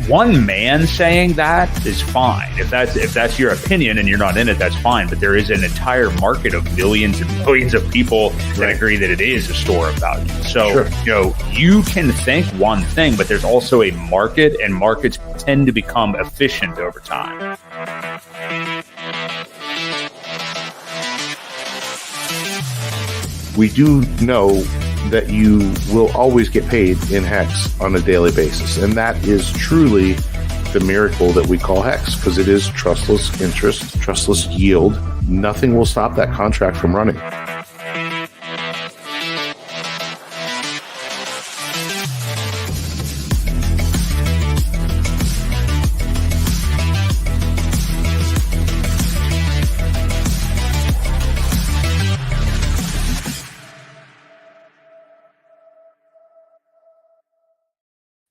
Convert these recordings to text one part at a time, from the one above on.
one man saying that is fine. If that's your opinion and you're not in it, that's fine. But there is an entire market of millions and millions of people that agree that it is a store of value. So, you can think one thing, but there's also a market, and markets tend to become efficient over time. We do know that you will always get paid in HEX on a daily basis. And that is truly the miracle that we call HEX, because it is trustless interest, trustless yield. Nothing will stop that contract from running.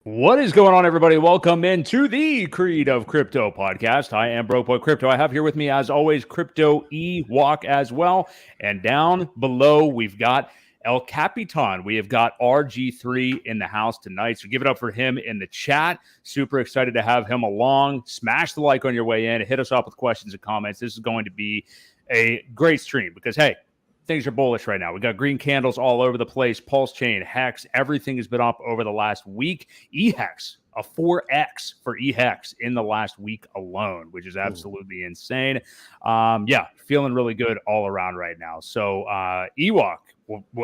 What is going on, everybody? Welcome into the Creed of Crypto podcast. I am Boi Crypto. I have here with me, as always, Crypto Ewok as well. And down below, we've got El Capitan. We have got RG3 in the house tonight. So give it up for him in the chat. Super excited to have him along. Smash the like on your way in. Hit us up with questions and comments. This is going to be a great stream because, hey, things are bullish right now. We got green candles all over the place. PulseChain, HEX, everything has been up over the last week. eHEX, a 4x for eHEX in the last week alone, which is absolutely insane. Feeling really good all around right now. So Ewok,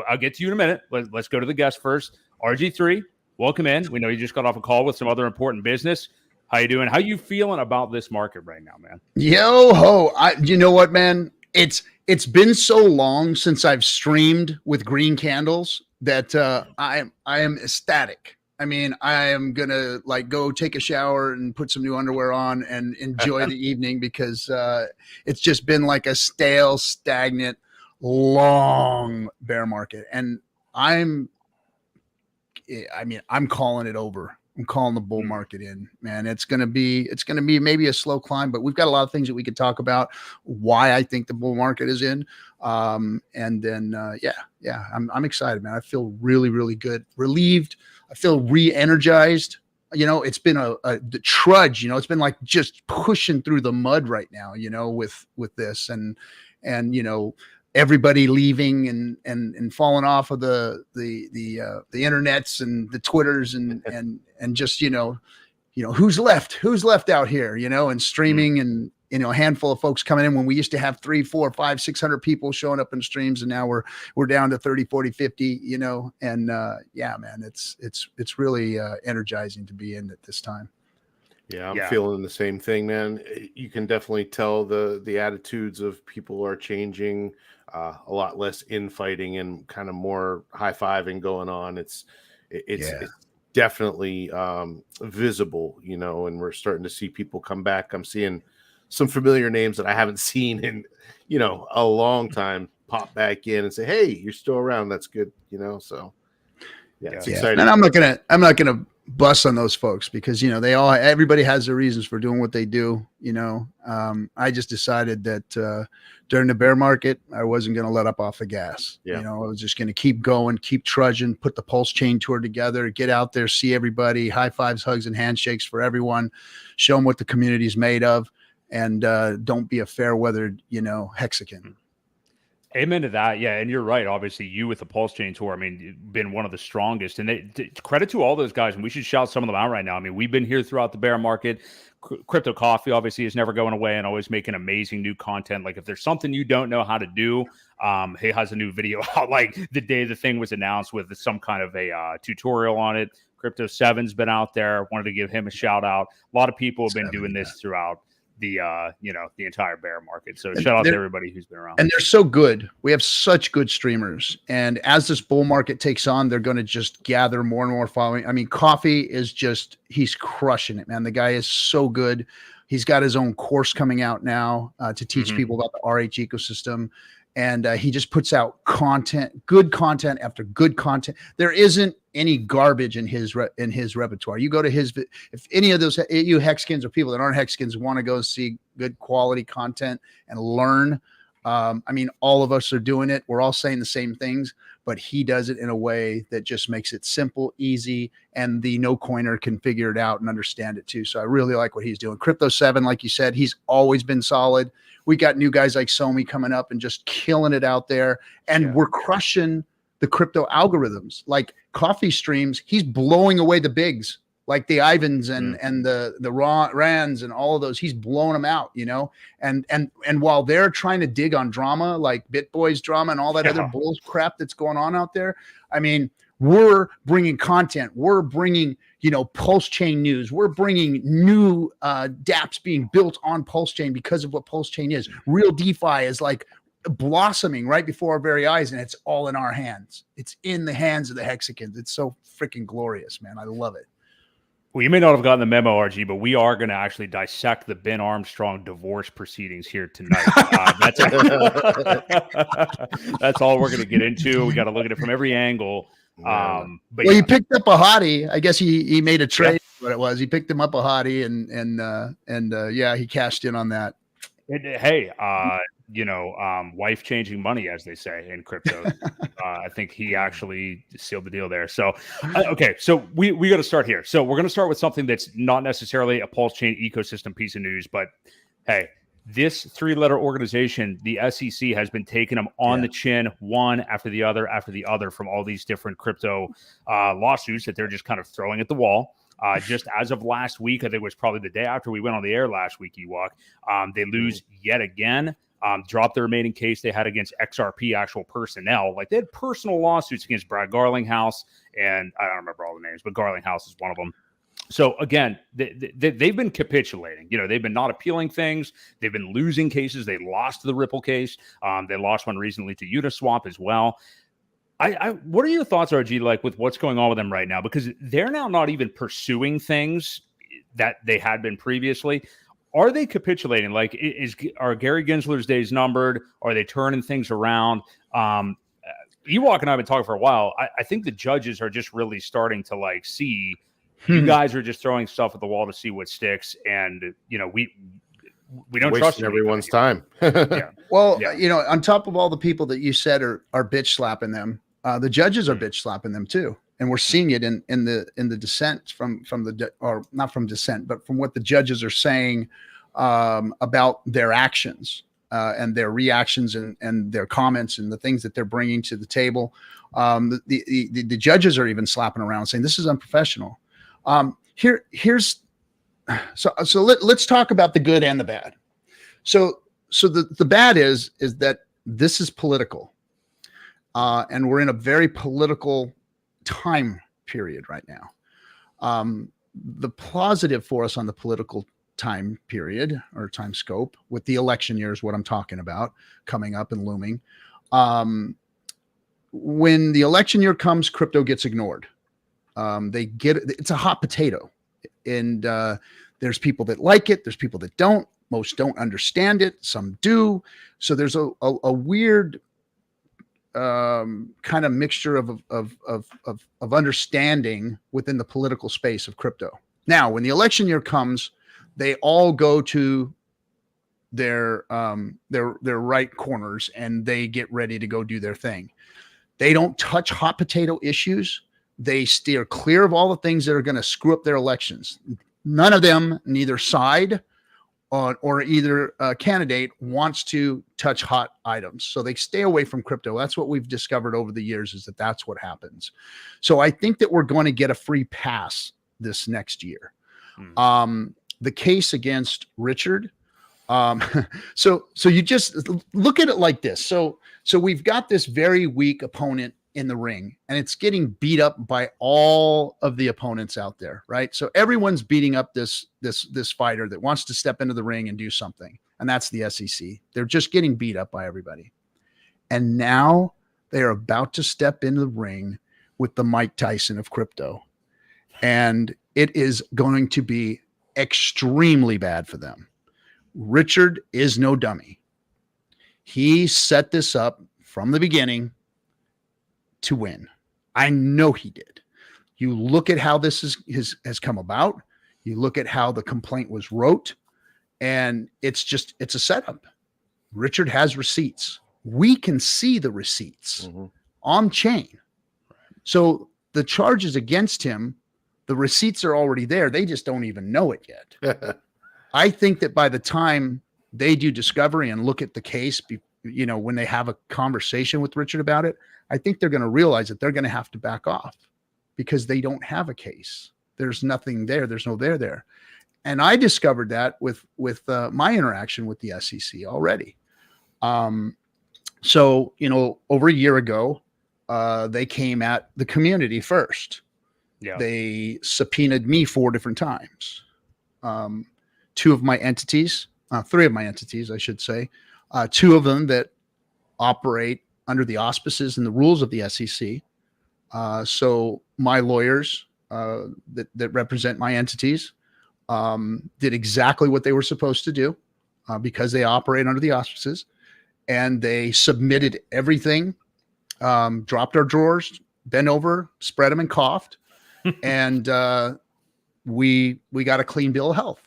I'll get to you in a minute. Let's go to the guest first. RG3, welcome in. We know you just got off a call with some other important business. How you doing? How you feeling about this market right now, man? Yo ho! You know what, man? It's been so long since I've streamed with green candles that I am ecstatic. I mean, I am gonna go take a shower and put some new underwear on and enjoy the evening because it's just been like a stale, stagnant, long bear market, and I'm calling it over. I'm calling the bull market in, man. It's gonna be maybe a slow climb, but we've got a lot of things that we could talk about. Why I think the bull market is in, I'm excited, man. I feel really, really good, relieved. I feel re-energized. You know, it's been the trudge. You know, it's been like just pushing through the mud right now. You know, with this and you know, everybody leaving and falling off of the internets and the Twitters and just, you know, who's left out here, you know, and streaming and, you know, a handful of folks coming in when we used to have 3, 4, 5, 600 people showing up in streams. And now we're down to 30, 40, 50, you know, and man, it's really energizing to be in at this time. Yeah, I'm feeling the same thing, man. You can definitely tell the attitudes of people are changing. A lot less infighting and kind of more high-fiving going on. It's definitely visible, you know, and we're starting to see people come back. I'm seeing some familiar names that I haven't seen in, you know, a long time pop back in and say, hey, you're still around. That's good, you know. So it's exciting. And I'm not gonna bust on those folks because, you know, everybody has their reasons for doing what they do. You know, I just decided that during the bear market, I wasn't going to let up off the gas. You know, I was just going to keep going, keep trudging, put the PulseChain tour together, get out there, see everybody, high fives, hugs, and handshakes for everyone, show them what the community is made of, and don't be a fair weathered, you know, Hexican. Amen to that. Yeah, and you're right. Obviously, you with the PulseChain tour, I mean, been one of the strongest. And credit to all those guys, and we should shout some of them out right now. I mean, we've been here throughout the bear market. Crypto Coffee, obviously, is never going away and always making amazing new content. Like, if there's something you don't know how to do, he has a new video out like the day the thing was announced with some kind of a tutorial on it. Crypto 7's been out there. Wanted to give him a shout out. A lot of people have been doing this throughout the entire bear market. So shout out to everybody who's been around. And they're so good. We have such good streamers. And as this bull market takes on, they're going to just gather more and more following. I mean, Coffee is he's crushing it, man. The guy is so good. He's got his own course coming out now to teach people about the RH ecosystem. And he just puts out good content after good content. There isn't any garbage in his repertoire. You go to if any of those you Hexkins or people that aren't Hexkins want to go see good quality content and learn. I mean, all of us are doing it. We're all saying the same things, but he does it in a way that just makes it simple, easy, and the no coiner can figure it out and understand it too. So I really like what he's doing. Crypto 7, like you said, he's always been solid. We got new guys like Somi coming up and just killing it out there. And we're crushing the crypto algorithms. Like Coffee Streams, he's blowing away the bigs, like the Ivans and the Rands and all of those. He's blowing them out, you know. And while they're trying to dig on drama, like BitBoy's drama and all that other bull crap that's going on out there, I mean, we're bringing content. We're bringing, you know, PulseChain news. We're bringing new dApps being built on PulseChain because of what PulseChain is. Real DeFi is like blossoming right before our very eyes, and it's all in our hands. It's in the hands of the Hexicans. It's so freaking glorious, man. I love it. Well, you may not have gotten the memo, RG, but we are going to actually dissect the Ben Armstrong divorce proceedings here tonight. That's all we're going to get into. We got to look at it from every angle. But well, he picked up a hottie. I guess he made a trade. What it was, he picked him up a hottie, and he cashed in on that. You know, wife changing money, as they say in crypto. I think he actually sealed the deal there. So, okay, so we got to start here. So we're going to start with something that's not necessarily a PulseChain ecosystem piece of news, but hey, this 3-letter organization, the SEC, has been taking them on the chin, one after the other from all these different crypto lawsuits that they're just kind of throwing at the wall. Just as of last week, I think it was probably the day after we went on the air last week, Ewok, they lose yet again. Dropped the remaining case they had against XRP actual personnel. Like they had personal lawsuits against Brad Garlinghouse, and I don't remember all the names, but Garlinghouse is one of them. So again, they've been capitulating. You know, they've been not appealing things. They've been losing cases. They lost the Ripple case. They lost one recently to Uniswap as well. What are your thoughts, RG, like with what's going on with them right now? Because they're now not even pursuing things that they had been previously. Are they capitulating? Like, are Gary Gensler's days numbered? Are they turning things around? Ewok and I have been talking for a while. I think the judges are just really starting to like see you guys are just throwing stuff at the wall to see what sticks, and you know we don't trust everyone's time. Well, you know, on top of all the people that you said are bitch slapping them, the judges are bitch slapping them too. And we're seeing it in the dissent from the, or not from dissent, but from what the judges are saying about their actions and their reactions and their comments and the things that they're bringing to the table. The judges are even slapping around saying this is unprofessional. Let's talk about the good and the bad. So the bad is that this is political, and we're in a very political time period right now. The positive for us on the political time period or time scope with the election year is what I'm talking about coming up and looming. When the election year comes, crypto gets ignored. It's a hot potato, and there's people that like it. There's people that don't. Most don't understand it. Some do. So there's a weird kind of mixture of understanding within the political space of crypto. Now, when the election year comes, they all go to their right corners and they get ready to go do their thing. They don't touch hot potato issues. They steer clear of all the things that are going to screw up their elections. None of them, neither side or either candidate wants to touch hot items. So they stay away from crypto. That's what we've discovered over the years, is that that's what happens. So I think that we're going to get a free pass this next year. The case against Richard. So you just look at it like this. So we've got this very weak opponent in the ring, and it's getting beat up by all of the opponents out there, right? So everyone's beating up this fighter that wants to step into the ring and do something, and that's the SEC. They're just getting beat up by everybody. And now they are about to step into the ring with the Mike Tyson of crypto, and it is going to be extremely bad for them. Richard is no dummy. He set this up from the beginning to win. I know he did. You look at how this has come about. You look at how the complaint was wrote, and it's a setup. Richard has receipts. We can see the receipts. on chain. So the charges against him, the receipts are already there. They just don't even know it yet. I think that by the time they do discovery and look at the case, when they have a conversation with Richard about it, I think they're going to realize that they're going to have to back off because they don't have a case. There's nothing there. There's no there. And I discovered that with my interaction with the SEC already. So, over a year ago, they came at the community first. Yeah. They subpoenaed me 4 different times. 2 of my entities, 3 of my entities, I should say, 2 of them that operate under the auspices and the rules of the SEC. So my lawyers that represent my entities did exactly what they were supposed to do because they operate under the auspices, and they submitted everything, dropped our drawers, bent over, spread them, and coughed, and we got a clean bill of health.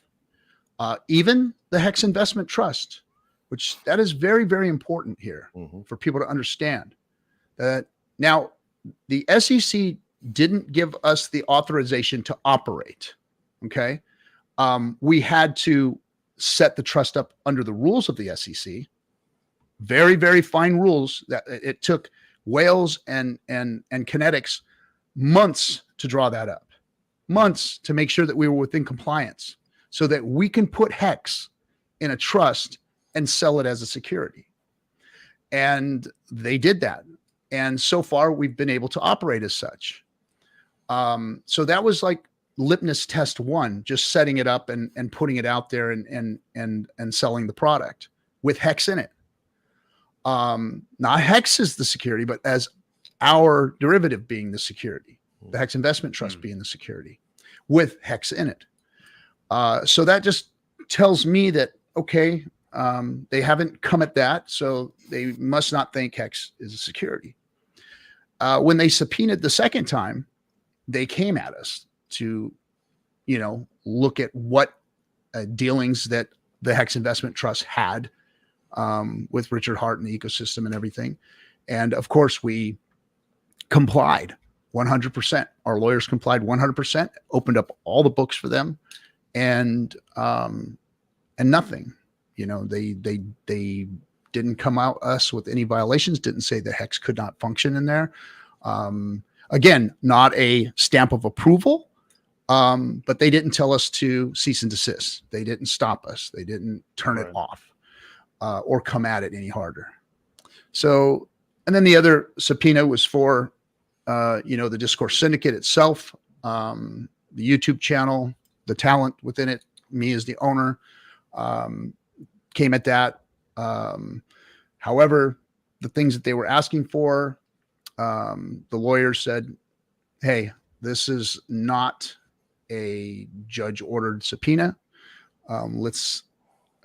Even the HEX Investment Trust, which that is very, very important here for people to understand that now the SEC didn't give us the authorization to operate. Okay. We had to set the trust up under the rules of the SEC, very, very fine rules that it took Wales and Kinetics months to draw that up, months to make sure that we were within compliance so that we can put HEX in a trust and sell it as a security. And they did that. And so far we've been able to operate as such. So that was like litmus test 1, just setting it up and putting it out there and selling the product with HEX in it. Not HEX is the security, but as our derivative being the security, the HEX Investment Trust being the security with HEX in it. So that just tells me that, okay, they haven't come at that, so they must not think HEX is a security. When they subpoenaed the second time, they came at us to, look at what dealings that the HEX Investment Trust had with Richard Hart and the ecosystem and everything. And of course, we complied 100%. Our lawyers complied 100%, opened up all the books for them, and nothing. They didn't come out us with any violations, didn't say that HEX could not function in there. Again, not a stamp of approval, but they didn't tell us to cease and desist. They didn't stop us. They didn't turn it off or come at it any harder. So, and then the other subpoena was for, the Discourse Syndicate itself, the YouTube channel, the talent within it, me as the owner, came at that. However, the things that they were asking for, the lawyers said, hey, this is not a judge ordered subpoena. Let's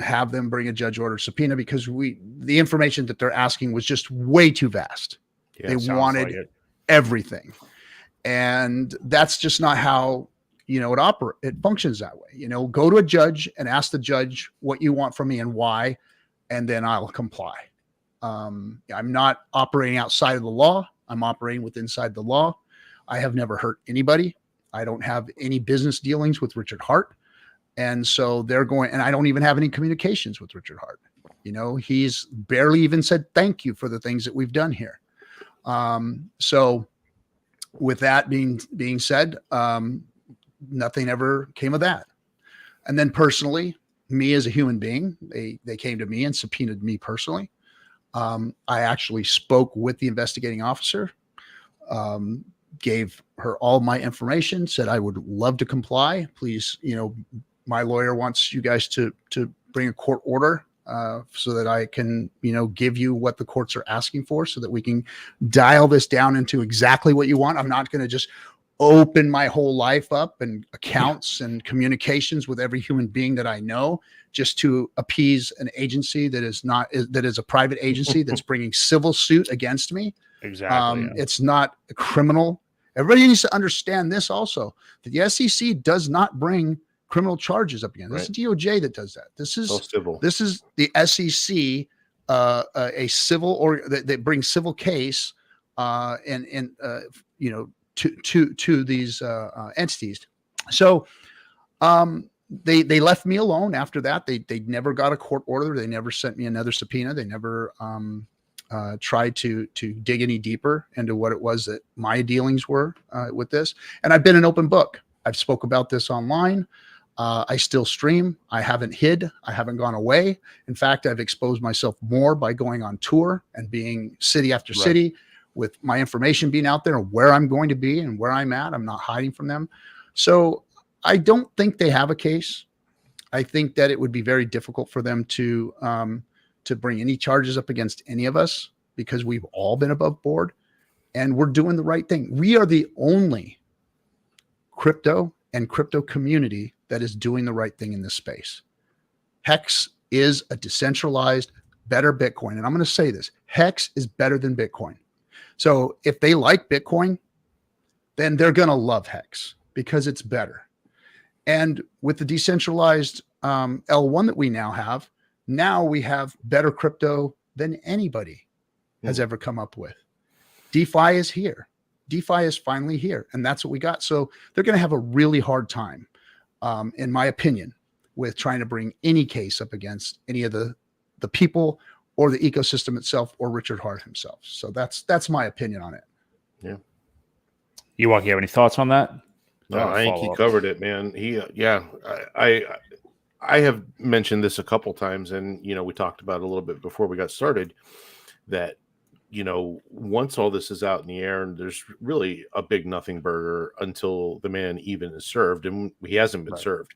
have them bring a judge ordered subpoena because the information that they're asking was just way too vast. Yeah, they wanted everything. And that's just not how, it functions that way. Go to a judge and ask the judge what you want from me and why, and then I'll comply. I'm not operating outside of the law. I'm operating inside the law. I have never hurt anybody. I don't have any business dealings with Richard Hart. And so and I don't even have any communications with Richard Hart. He's barely even said thank you for the things that we've done here. So with that being said, nothing ever came of that. And then personally, me as a human being, they came to me and subpoenaed me personally. I actually spoke with the investigating officer, gave her all my information, said I would love to comply. Please, my lawyer wants you guys to bring a court order so that I can, give you what the courts are asking for so that we can dial this down into exactly what you want. I'm not going to just open my whole life up and accounts and communications with every human being that I know just to appease an agency that is a private agency that's bringing civil suit against me. Exactly. It's not a criminal. Everybody needs to understand this also, that the SEC does not bring criminal charges up again. This is DOJ that does that. This is civil. This is the SEC, a civil or that brings civil case you know, to these entities. So they left me alone after that. They never got a court order. They never sent me another subpoena. They never tried to dig any deeper into what it was that my dealings were with this. And I've been an open book. I've spoke about this online. I still stream. I haven't hid. I haven't gone away. In fact, I've exposed myself more by going on tour and being city after city with my information being out there and where I'm going to be and where I'm at. I'm not hiding from them. So I don't think they have a case. I think that it would be very difficult for them to bring any charges up against any of us because we've all been above board and we're doing the right thing. We are the only crypto and crypto community that is doing the right thing in this space. HEX is a decentralized, better Bitcoin. And I'm going to say this, HEX is better than Bitcoin. So if they like Bitcoin, then they're going to love HEX because it's better. And with the decentralized L1 that we now have, now we have better crypto than anybody has ever come up with. DeFi is here. DeFi is finally here. And that's what we got. So they're going to have a really hard time, in my opinion, with trying to bring any case up against any of the people or the ecosystem itself or Richard Hart himself. So that's my opinion on it. Yeah. Ewok, you have any thoughts on that? No, I think he covered it, man. I have mentioned this a couple times, and we talked about it a little bit before we got started, that once all this is out in the air, and there's really a big nothing burger until the man even is served, and he hasn't been served.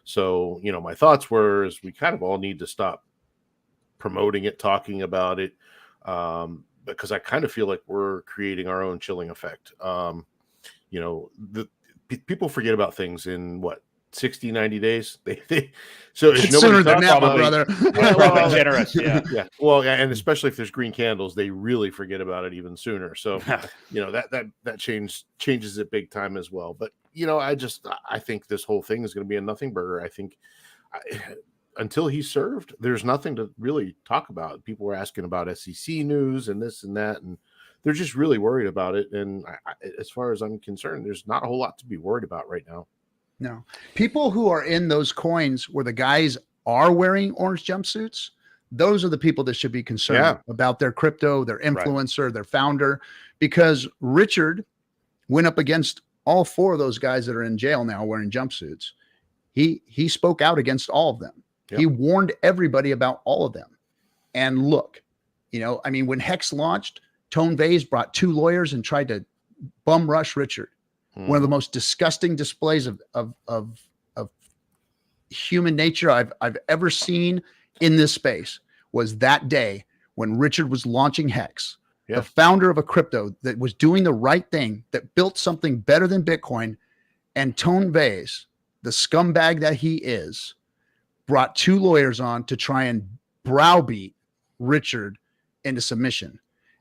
So my thoughts were is we kind of all need to stop promoting it, talking about it, because I kind of feel like we're creating our own chilling effect. People forget about things in 60, 90 days. So if it's sooner than that, my brother. Probably generous. Yeah. Yeah. Well, and especially if there's green candles, they really forget about it even sooner. So, that changes it big time as well. But, I think this whole thing is going to be a nothing burger. I think until he's served, there's nothing to really talk about. People were asking about SEC news and this and that, and they're just really worried about it. And as far as I'm concerned, there's not a whole lot to be worried about right now. No, people who are in those coins where the guys are wearing orange jumpsuits, those are the people that should be concerned about their crypto, their influencer, their founder, because Richard went up against all four of those guys that are in jail now wearing jumpsuits. He spoke out against all of them. Yep. He warned everybody about all of them. And look, when HEX launched, Tone Vays brought 2 lawyers and tried to bum rush Richard. One of the most disgusting displays of human nature I've ever seen in this space was that day when Richard was launching HEX, the founder of a crypto that was doing the right thing, that built something better than Bitcoin, and Tone Vays, the scumbag that he is, brought 2 lawyers on to try and browbeat Richard into submission.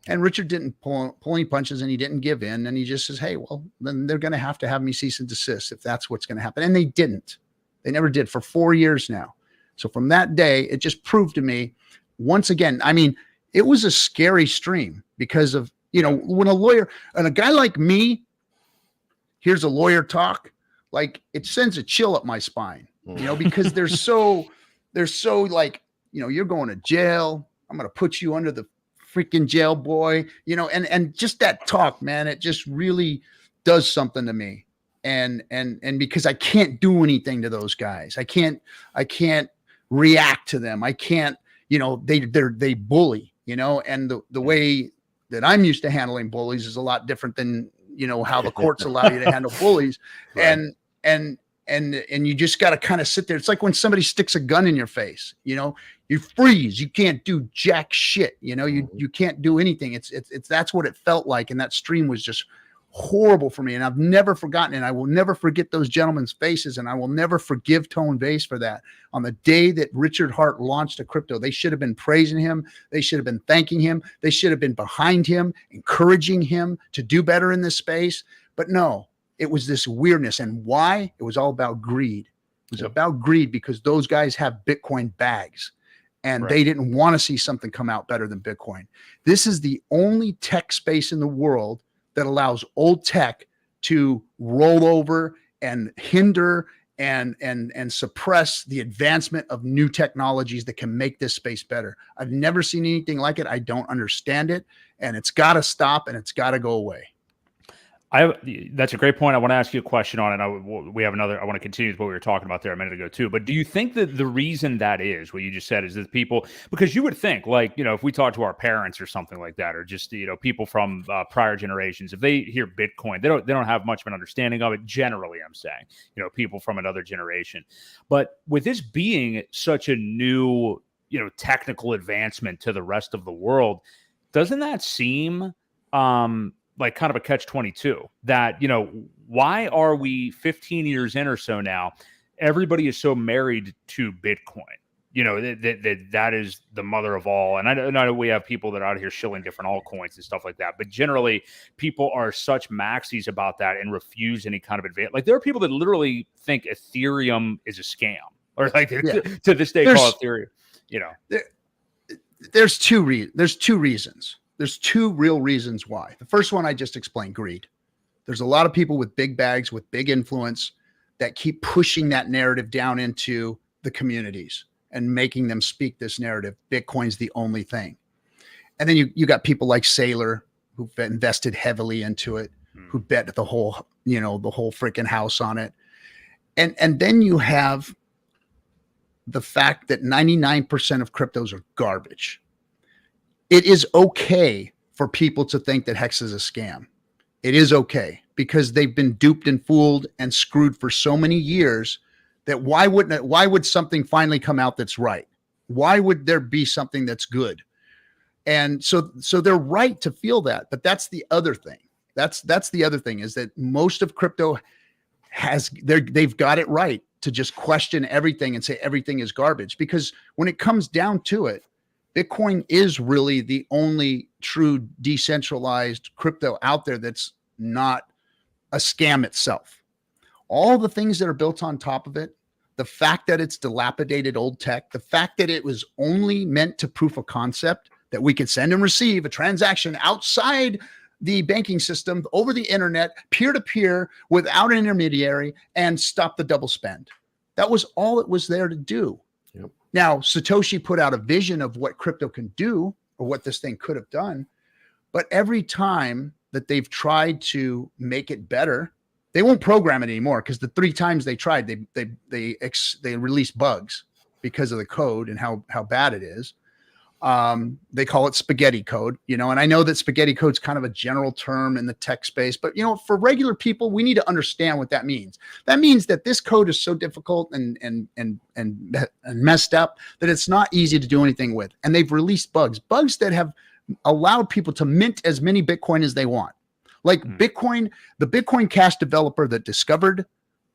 And Richard didn't pull any punches, and he didn't give in. And he just says, hey, well, then they're going to have me cease and desist if that's what's going to happen. And they didn't. They never did for 4 years now. So from that day, it just proved to me once again, it was a scary stream because of, when a lawyer and a guy like me hears a lawyer talk, like it sends a chill up my spine, because they're so like, you're going to jail. I'm going to put you under the freaking jail, boy, and just that talk, man, it just really does something to me. And because I can't do anything to those guys. I can't react to them. I can't, they bully, and the way that I'm used to handling bullies is a lot different than, how the courts allow you to handle bullies. Right. And you just got to kind of sit there. It's like when somebody sticks a gun in your face, you freeze, you can't do jack shit. You can't do anything. It's that's what it felt like. And that stream was just horrible for me. And I've never forgotten it. I will never forget those gentlemen's faces. And I will never forgive Tone Vays for that. On the day that Richard Hart launched a crypto, they should have been praising him. They should have been thanking him. They should have been behind him, encouraging him to do better in this space. But no, it was this weirdness. And why? It was all about greed. It was about greed because those guys have Bitcoin bags. and they didn't want to see something come out better than Bitcoin. This is the only tech space in the world that allows old tech to roll over and hinder and suppress the advancement of new technologies that can make this space better. I've never seen anything like it. I don't understand it, and it's got to stop and it's got to go away. That's a great point. I want to ask you a question on it. We have another. I want to continue with what we were talking about there a minute ago too. But do you think that the reason that is what you just said is that people, because you would think, like, if we talk to our parents or something like that, or just people from prior generations, if they hear Bitcoin, they don't have much of an understanding of it. Generally, I'm saying, people from another generation. But with this being such a new, technical advancement to the rest of the world, doesn't that seem like kind of a catch-22 that, why are we 15 years in or so now, everybody is so married to Bitcoin, that is the mother of all. And I know we have people that are out here shilling different altcoins and stuff like that, but generally people are such maxis about that and refuse any kind of advance. Like there are people that literally think Ethereum is a scam, or like to this day call Ethereum, There's two reasons. There's two real reasons why. The first one I just explained, greed. There's a lot of people with big bags, with big influence that keep pushing that narrative down into the communities and making them speak this narrative. Bitcoin's the only thing. And then you got people like Saylor who've invested heavily into it, who bet the whole freaking house on it. And then you have the fact that 99% of cryptos are garbage. It is okay for people to think that HEX is a scam. It is okay because they've been duped and fooled and screwed for so many years that why would something finally come out that's right? Why would there be something that's good? And so they're right to feel that, but that's the other thing. That's the other thing is that most of crypto they've got it right to just question everything and say everything is garbage, because when it comes down to it, Bitcoin is really the only true decentralized crypto out there that's not a scam itself. All the things that are built on top of it, the fact that it's dilapidated old tech, the fact that it was only meant to proof of concept, that we could send and receive a transaction outside the banking system over the internet, peer-to-peer, without an intermediary, and stop the double spend. That was all it was there to do. Yep. Now, Satoshi put out a vision of what crypto can do or what this thing could have done. But every time that they've tried to make it better, they won't program it anymore, because the 3 times they tried, they released bugs because of the code and how bad it is. They call it spaghetti code, and I know that spaghetti code is kind of a general term in the tech space, but for regular people, we need to understand what that means. That means that this code is so difficult and messed up that it's not easy to do anything with. And they've released bugs that have allowed people to mint as many Bitcoin as they want. Like Bitcoin, the Bitcoin Cash developer that discovered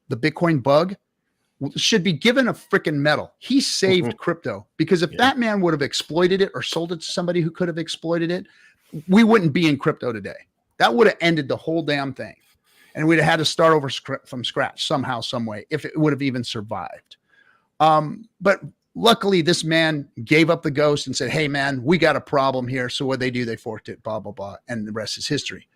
the Bitcoin bug should be given a freaking medal. He saved crypto, because if that man would have exploited it or sold it to somebody who could have exploited it, we wouldn't be in crypto today. That would have ended the whole damn thing. And we'd have had to start over from scratch somehow, some way, if it would have even survived. But luckily, this man gave up the ghost and said, hey, man, we got a problem here. So what they do, they forked it, blah, blah, blah. And the rest is history.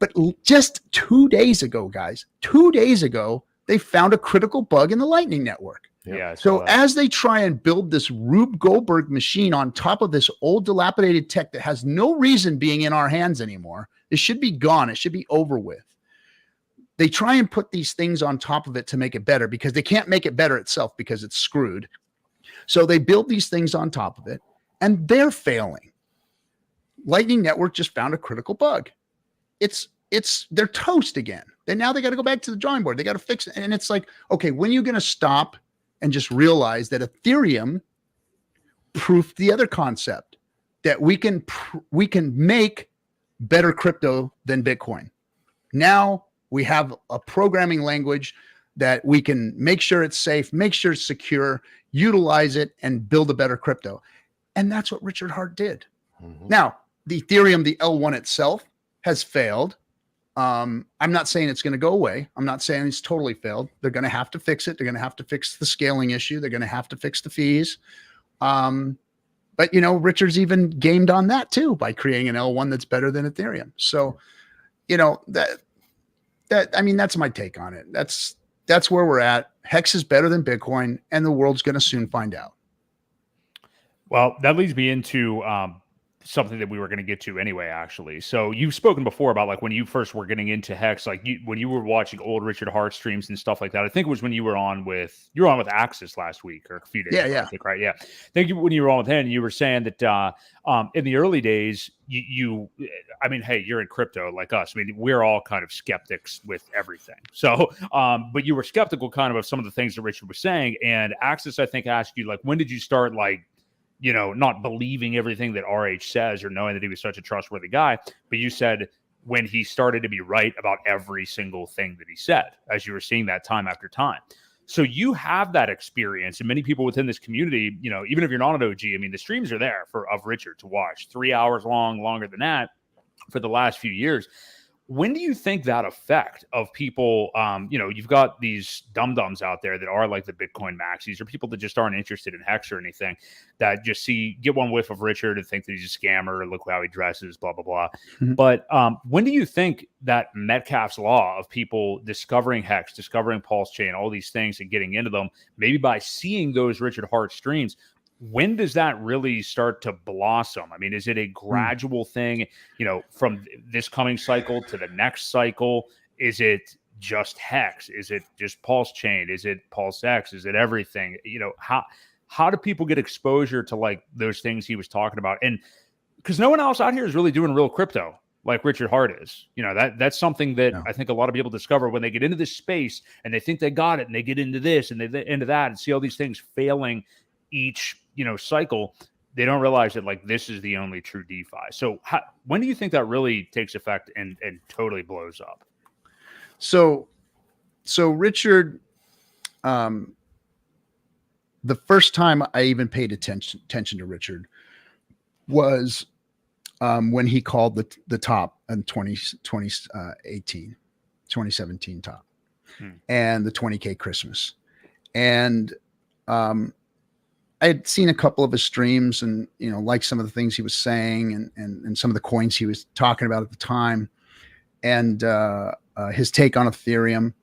But just 2 days ago, guys, 2 days ago, they found a critical bug in the Lightning Network. Yeah. So as they try and build this Rube Goldberg machine on top of this old dilapidated tech that has no reason being in our hands anymore, it should be gone. It should be over with. They try and put these things on top of it to make it better, because they can't make it better itself because it's screwed. So they build these things on top of it, and they're failing. Lightning Network just found a critical bug. They're toast again. Then now they got to go back to the drawing board. They got to fix it. And it's like, okay, when are you going to stop and just realize that Ethereum proved the other concept, that we can make better crypto than Bitcoin? Now we have a programming language that we can make sure it's safe, make sure it's secure, utilize it, and build a better crypto. And that's what Richard Hart did. Now, the Ethereum, the L1 itself, has failed. I'm not saying it's going to go away. I'm not saying it's totally failed. They're going to have to fix it. They're going to have to fix the scaling issue. They're going to have to fix the fees. But Richard's even gamed on that too by creating an L1 that's better than Ethereum. So, that's my take on it. That's where we're at. HEX is better than Bitcoin, and the world's going to soon find out. Well, that leads me into something that we were going to get to anyway, actually. So you've spoken before about like when you first were getting into HEX, like when you were watching old Richard Hart streams and stuff like that. I think it was when you were on with Axis last week or a few days ago, Yeah. I think, right? Yeah. I think when you were on with him, you were saying that in the early days, I mean, hey, you're in crypto like us. I mean, we're all kind of skeptics with everything. So, but you were skeptical kind of some of the things that Richard was saying. And Axis, I think, asked you, like, when did you start, like, not believing everything that RH says or knowing that he was such a trustworthy guy. But you said when he started to be right about every single thing that he said, as you were seeing that time after time. So you have that experience, and many people within this community, even if you're not an OG, I mean, the streams are there of Richard to watch 3 hours long, longer than that for the last few years. When do you think that effect of people, you've got these dum-dums out there that are like the Bitcoin maxis or people that just aren't interested in HEX or anything, that just get one whiff of Richard and think that he's a scammer, look how he dresses, blah, blah, blah. Mm-hmm. But when do you think that Metcalfe's law of people discovering HEX, discovering PulseChain, all these things and getting into them, maybe by seeing those Richard Hart streams, when does that really start to blossom? I mean, is it a gradual thing, from this coming cycle to the next cycle? Is it just HEX? Is it just PulseChain? Is it PulseX? Is it everything? How do people get exposure to like those things he was talking about? And because no one else out here is really doing real crypto like Richard Hart is. That's something that I think a lot of people discover when they get into this space and they think they got it and they get into this and they into that and see all these things failing each cycle. They don't realize that like this is the only true DeFi. So when do you think that really takes effect and totally blows up? So Richard, the first time I even paid attention to Richard was when he called the top in 2017 top and the 20K Christmas. And I had seen a couple of his streams and, like some of the things he was saying and some of the coins he was talking about at the time and his take on Ethereum.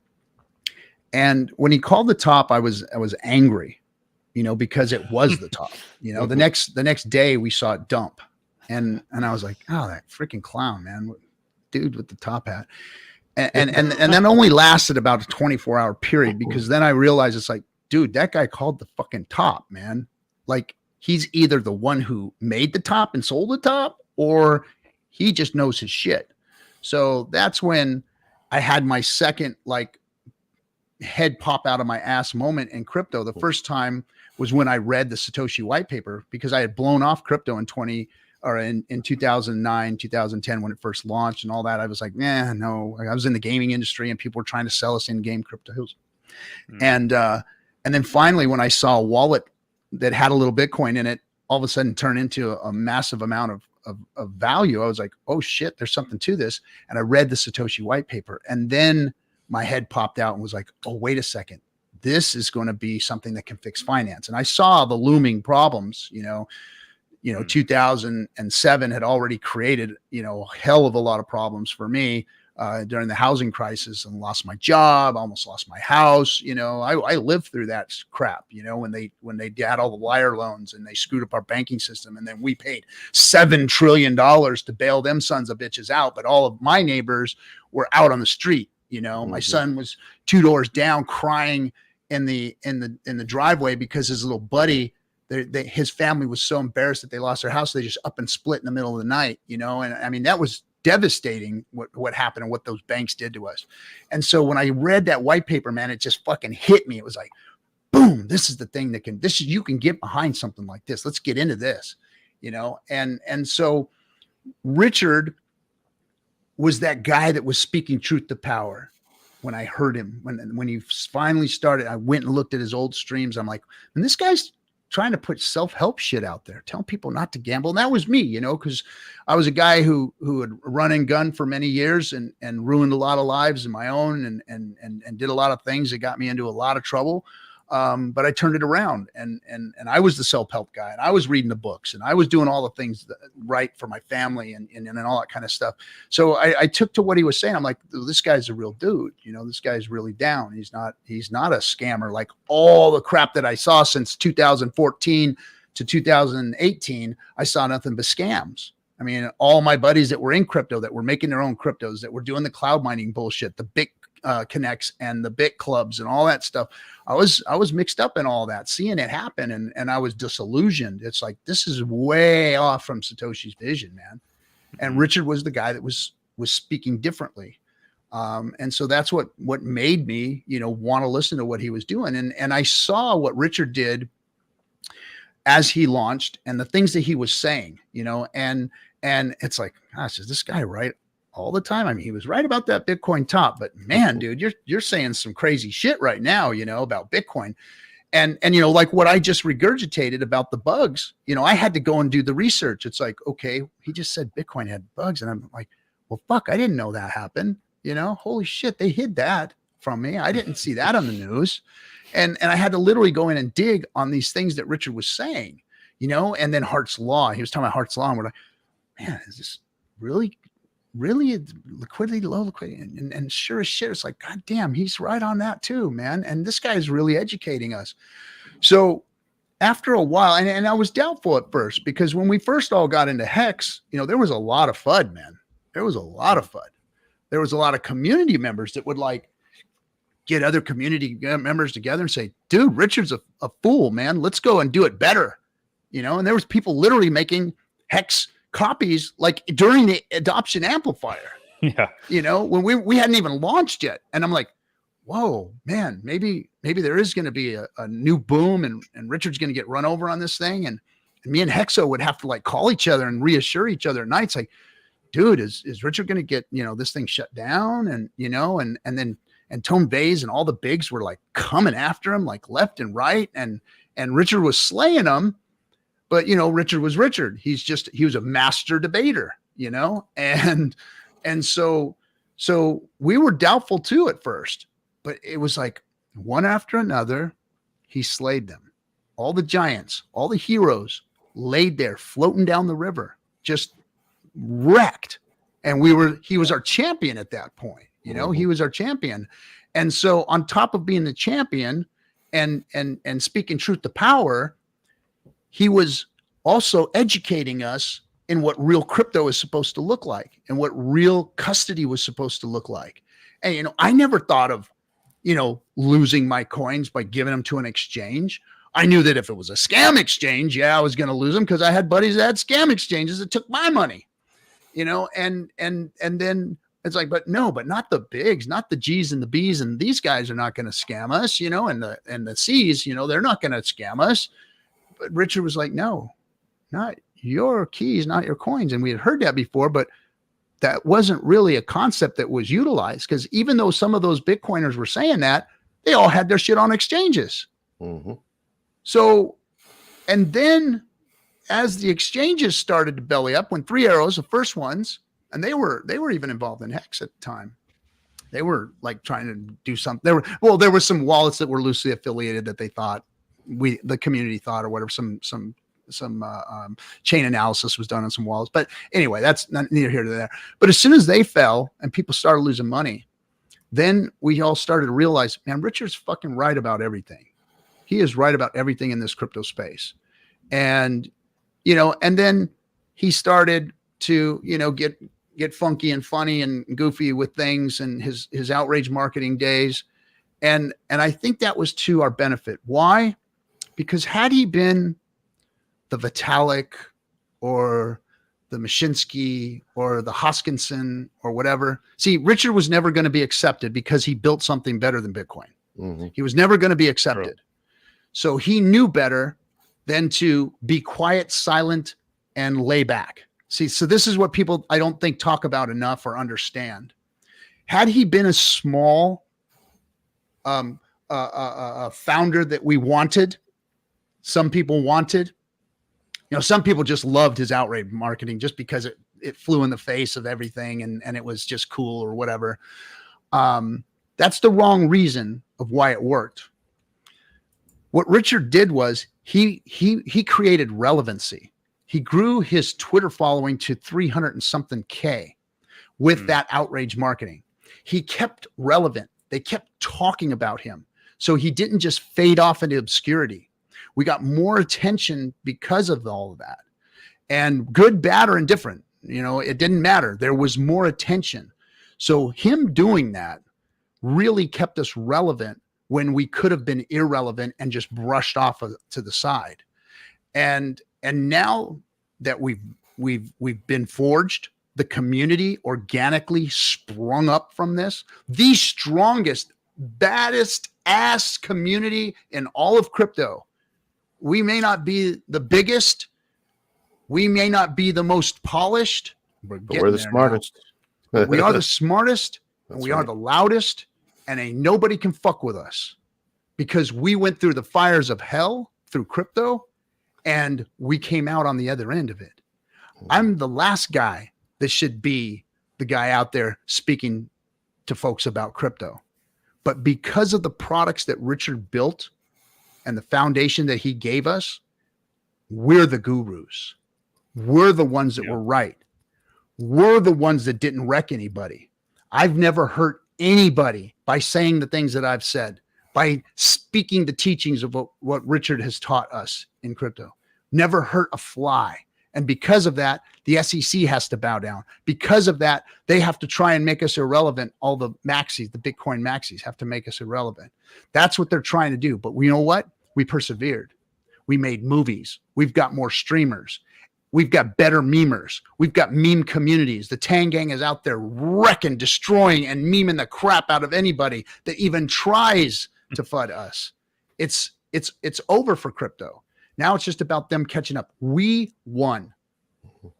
And when he called the top, I was angry, because it was the top. The next day we saw it dump. And I was like, oh, that freaking clown, man, dude with the top hat. And that only lasted about a 24-hour period, because then I realized it's like, dude, that guy called the fucking top, man. Like, he's either the one who made the top and sold the top, or he just knows his shit. So that's when I had my second, like, head pop out of my ass moment in crypto. The first time was when I read the Satoshi white paper, because I had blown off crypto in 2009, 2010, when it first launched and all that. I was like, no. I was in the gaming industry and people were trying to sell us in-game cryptos. And then finally, when I saw a wallet that had a little Bitcoin in it, all of a sudden turn into a massive amount of value, I was like, oh shit, there's something to this. And I read the Satoshi white paper, and then my head popped out and was like, oh, wait a second. This is going to be something that can fix finance. And I saw the looming problems, 2007 had already created, a hell of a lot of problems for me. During the housing crisis, and lost my job, almost lost my house. I lived through that crap, when they had all the wire loans and they screwed up our banking system. And then we paid $7 trillion to bail them sons of bitches out. But all of my neighbors were out on the street. My son was 2 doors down crying in the driveway because his little buddy, his family was so embarrassed that they lost their house. They just up and split in the middle of the night, and I mean, that was devastating what happened and what those banks did to us. And so when I read that white paper, man, it just fucking hit me. It was like, boom, this is the thing you can get behind something like this. Let's get into this, and so Richard was that guy that was speaking truth to power. When I heard him, when he finally started, I went and looked at his old streams. I'm like, and this guy's trying to put self-help shit out there, telling people not to gamble. And that was me, because I was a guy who had run and gun for many years and ruined a lot of lives of my own and did a lot of things that got me into a lot of trouble. But I turned it around, and I was the self-help guy, and I was reading the books, and I was doing all the things right for my family and all that kind of stuff. So I took to what he was saying. I'm like, this guy's a real dude. This guy's really down. He's not a scammer like all the crap that I saw since 2014 to 2018. I saw nothing but scams. I mean, all my buddies that were in crypto, that were making their own cryptos, that were doing the cloud mining bullshit, the big connects and the bit clubs and all that stuff. I was mixed up in all that, seeing it happen, and I was disillusioned. It's like, this is way off from Satoshi's vision, man. And Richard was the guy that was speaking differently. And so that's what made me, want to listen to what he was doing. And I saw what Richard did as he launched and the things that he was saying, and it's like, gosh, is this guy right all the time? I mean, he was right about that Bitcoin top, but man, dude, you're saying some crazy shit right now, about Bitcoin. And like what I just regurgitated about the bugs, I had to go and do the research. It's like, okay, he just said Bitcoin had bugs. And I'm like, well, fuck, I didn't know that happened. Holy shit, they hid that from me. I didn't see that on the news. And I had to literally go in and dig on these things that Richard was saying, and then Hart's Law. He was talking about Hart's Law, and we're like, man, is this really liquidity, low liquidity? And sure as shit, it's like, God damn, he's right on that too, man. And this guy is really educating us. So after a while, and I was doubtful at first, because when we first all got into HEX, there was a lot of FUD, man. There was a lot of FUD. There was a lot of community members that would like get other community members together and say, dude, Richard's a fool, man. Let's go and do it better. And there was people literally making HEX copies like during the adoption amplifier. Yeah. When we hadn't even launched yet. And I'm like, whoa, man, maybe there is going to be a new boom and Richard's going to get run over on this thing. And me and Hexo would have to like call each other and reassure each other at night. It's like, dude, is Richard going to get, this thing shut down? And, and then Tone Bays and all the bigs were like coming after him, like left and right. And Richard was slaying them. But, Richard was Richard. He was a master debater, and so we were doubtful too at first, but it was like one after another, he slayed them. All the giants, all the heroes laid there floating down the river, just wrecked. And he was our champion at that point. He was our champion. And so on top of being the champion and speaking truth to power, he was also educating us in what real crypto is supposed to look like and what real custody was supposed to look like. And, I never thought of, losing my coins by giving them to an exchange. I knew that if it was a scam exchange, I was going to lose them because I had buddies that had scam exchanges that took my money, and then it's like, but not the bigs, not the G's and the B's. And these guys are not going to scam us, and the C's, they're not going to scam us. But Richard was like, no, not your keys, not your coins. And we had heard that before, but that wasn't really a concept that was utilized, because even though some of those Bitcoiners were saying that, they all had their shit on exchanges. Mm-hmm. So, and then as the exchanges started to belly up, when Three Arrows, the first ones, and they were even involved in HEX at the time. They were like trying to do something. There were some wallets that were loosely affiliated that they thought the community thought or whatever, some chain analysis was done on some wallets. But anyway, that's neither here nor there. But as soon as they fell and people started losing money, then we all started to realize, man, Richard's fucking right about everything. He is right about everything in this crypto space. And, and then he started to, get funky and funny and goofy with things and his outrage marketing days. And I think that was to our benefit. Why? Because had he been the Vitalik or the Mashinsky or the Hoskinson or whatever, see, Richard was never going to be accepted because he built something better than Bitcoin. Mm-hmm. He was never going to be accepted. True. So he knew better than to be quiet, silent, and lay back. See, so this is what people, I don't think, talk about enough or understand. Had he been a small founder that we wanted, some people wanted, some people just loved his outrage marketing just because it flew in the face of everything and it was just cool or whatever. That's the wrong reason of why it worked. What Richard did was he created relevancy. He grew his Twitter following to 300 and something K with that outrage marketing. He kept relevant. They kept talking about him. So he didn't just fade off into obscurity. We got more attention because of all of that. And good, bad, or indifferent, you know, it didn't matter. There was more attention. So him doing that really kept us relevant when we could have been irrelevant and just brushed off to the side. And now that we've been forged, the community organically sprung up from this, the strongest, baddest ass community in all of crypto. We may not be the biggest, we may not be the most polished, but we're the smartest. We are the smartest, and we right. are the loudest, and ain't nobody can fuck with us because we went through the fires of hell through crypto, and we came out on the other end of it. I'm the last guy that should be the guy out there speaking to folks about crypto. But because of the products that Richard built and the foundation that he gave us, we're the gurus. We're the ones that were right. We're the ones that didn't wreck anybody. I've never hurt anybody by saying the things that I've said, by speaking the teachings of what Richard has taught us in crypto. Never hurt a fly. And because of that, the SEC has to bow down. Because of that, they have to try and make us irrelevant. All the maxis, the Bitcoin maxis, have to make us irrelevant. That's what they're trying to do. But you know what? We persevered. We made movies. We've got more streamers. We've got better memers. We've got meme communities. The Tang Gang is out there wrecking, destroying, and memeing the crap out of anybody that even tries to FUD us. It's over for crypto. Now it's just about them catching up. We won.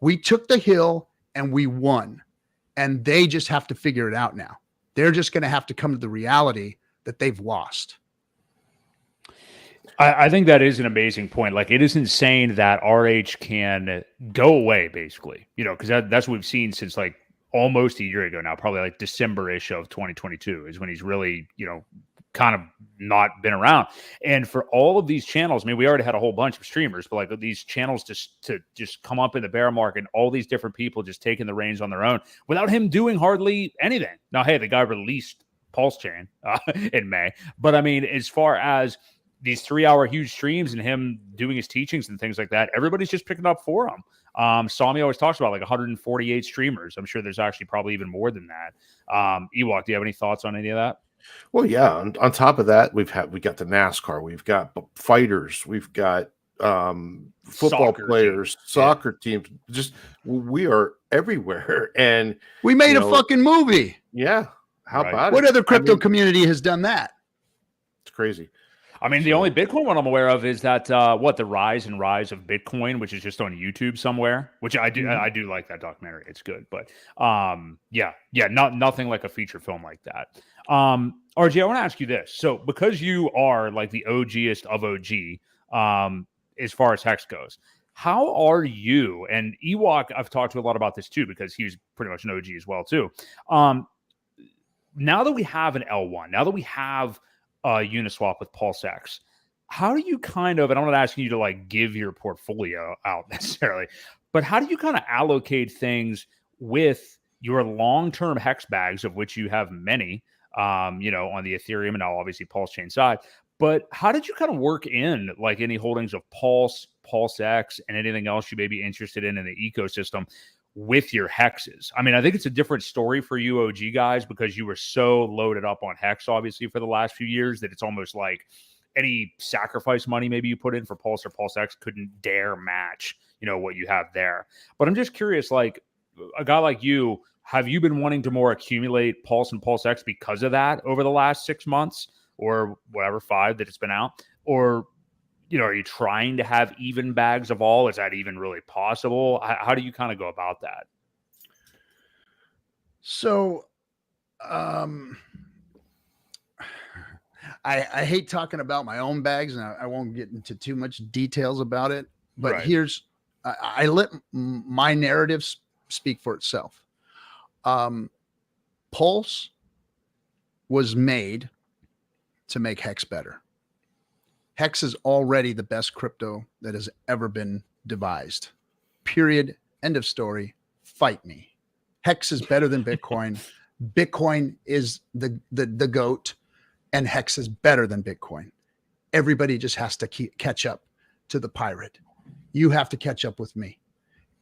We took the hill and we won. And they just have to figure it out now. They're just going to have to come to the reality that they've lost. I think that is an amazing point. Like, it is insane that RH can go away, basically, you know, because that's what we've seen since like almost a year ago now, probably like December-ish of 2022 is when he's really, you know, kind of not been around. And for all of these channels, I mean, we already had a whole bunch of streamers, but like these channels just come up in the bear market, and all these different people just taking the reins on their own without him doing hardly anything. Now, hey, the guy released PulseChain in May, but I mean, as far as these 3-hour huge streams and him doing his teachings and things like that, everybody's just picking up for him. Sami always talks about like 148 streamers. I'm sure there's actually probably even more than that. Ewok, do you have any thoughts on any of that? Well, yeah. On top of that, we got the NASCAR, we've got fighters, we've got football players, soccer teams. Just we are everywhere, and we made a fucking movie. Yeah, how about what other crypto community has done that? It's crazy. I mean, the only Bitcoin one I'm aware of is that the Rise and Rise of Bitcoin, which is just on YouTube somewhere, which I do I do like that documentary. It's good, but nothing like a feature film like that. RG, I want to ask you this. So because you are like the OGest of OG, as far as HEX goes, how are you, and Ewok, I've talked to a lot about this too, because he was pretty much an OG as well too. Now that we have an L1, now that we have Uniswap with PulseX, how do you kind of, and I'm not asking you to like give your portfolio out necessarily, but how do you kind of allocate things with your long-term HEX bags, of which you have many, on the Ethereum and now obviously PulseChain side, but how did you kind of work in like any holdings of PulseX, and anything else you may be interested in the ecosystem with your hexes? I mean, I think it's a different story for you OG guys, because you were so loaded up on HEX, obviously, for the last few years, that it's almost like any sacrifice money maybe you put in for Pulse or PulseX couldn't dare match, what you have there. But I'm just curious, like a guy like you, have you been wanting to more accumulate Pulse and PulseX because of that over the last 6 months or whatever, 5 that it's been out? Or are you trying to have even bags of all? Is that even really possible? How do you kind of go about that? So, I hate talking about my own bags, and I won't get into too much details about it, but right. I let my narrative speak for itself. Pulse was made to make HEX better. HEX is already the best crypto that has ever been devised. Period. End of story. Fight me. HEX is better than Bitcoin. Bitcoin is the GOAT, and HEX is better than Bitcoin. Everybody just has to catch up to the pirate. You have to catch up with me.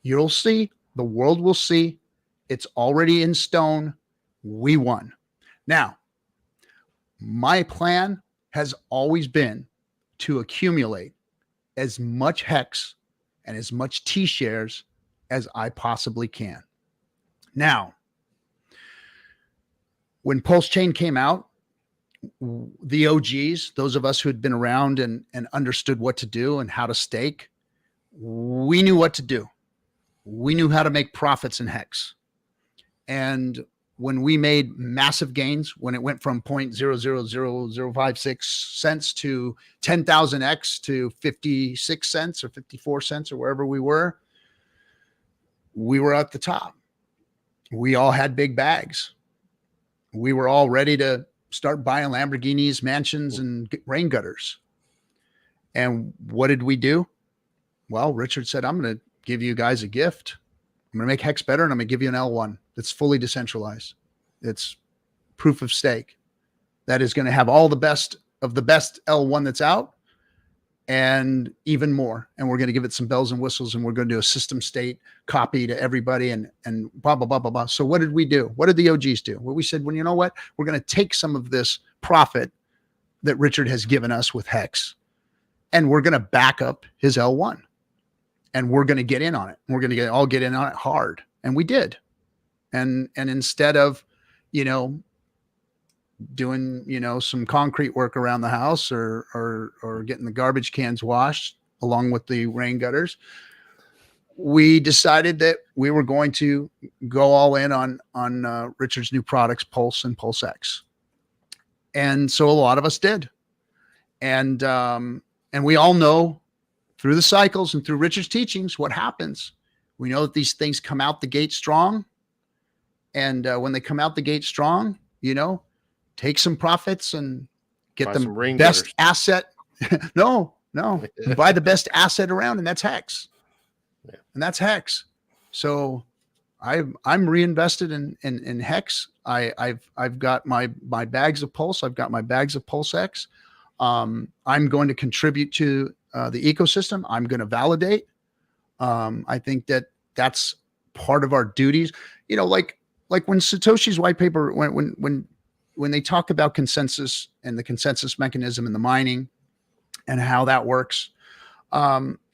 You'll see. The world will see. It's already in stone. We won. Now, my plan has always been to accumulate as much HEX and as much T shares as I possibly can. Now, when PulseChain came out, the OGs, those of us who had been around and understood what to do and how to stake, we knew what to do. We knew how to make profits in HEX. And when we made massive gains, when it went from 0.000056 cents to 10,000x to 56 cents or 54 cents or wherever we were at the top. We all had big bags. We were all ready to start buying Lamborghinis, mansions, and rain gutters. And what did we do? Well, Richard said, I'm going to give you guys a gift. I'm going to make HEX better, and I'm going to give you an L1 that's fully decentralized. It's proof of stake. That is going to have all the best of the best L1 that's out and even more. And we're going to give it some bells and whistles, and we're going to do a system state copy to everybody and blah, blah, blah, blah, blah. So what did we do? What did the OGs do? Well, we said, well, you know what? We're going to take some of this profit that Richard has given us with HEX, and we're going to back up his L1. And we're going to get in on it. We're going to all get in on it hard. And we did. And instead of, doing, some concrete work around the house or getting the garbage cans washed along with the rain gutters, we decided that we were going to go all in on Richard's new products, Pulse and PulseX. And so a lot of us did. And we all know through the cycles and through Richard's teachings what happens. We know that these things come out the gate strong. And when they come out the gate strong, take some profits and get the best asset. No, buy the best asset around, and that's HEX. Yeah. And that's HEX. So I'm reinvested in HEX. I've got my bags of Pulse. I've got my bags of PulseX. I'm going to contribute to the ecosystem. I'm going to validate. I think that's part of our duties. Like when Satoshi's white paper, when they talk about consensus and the consensus mechanism and the mining and how that works,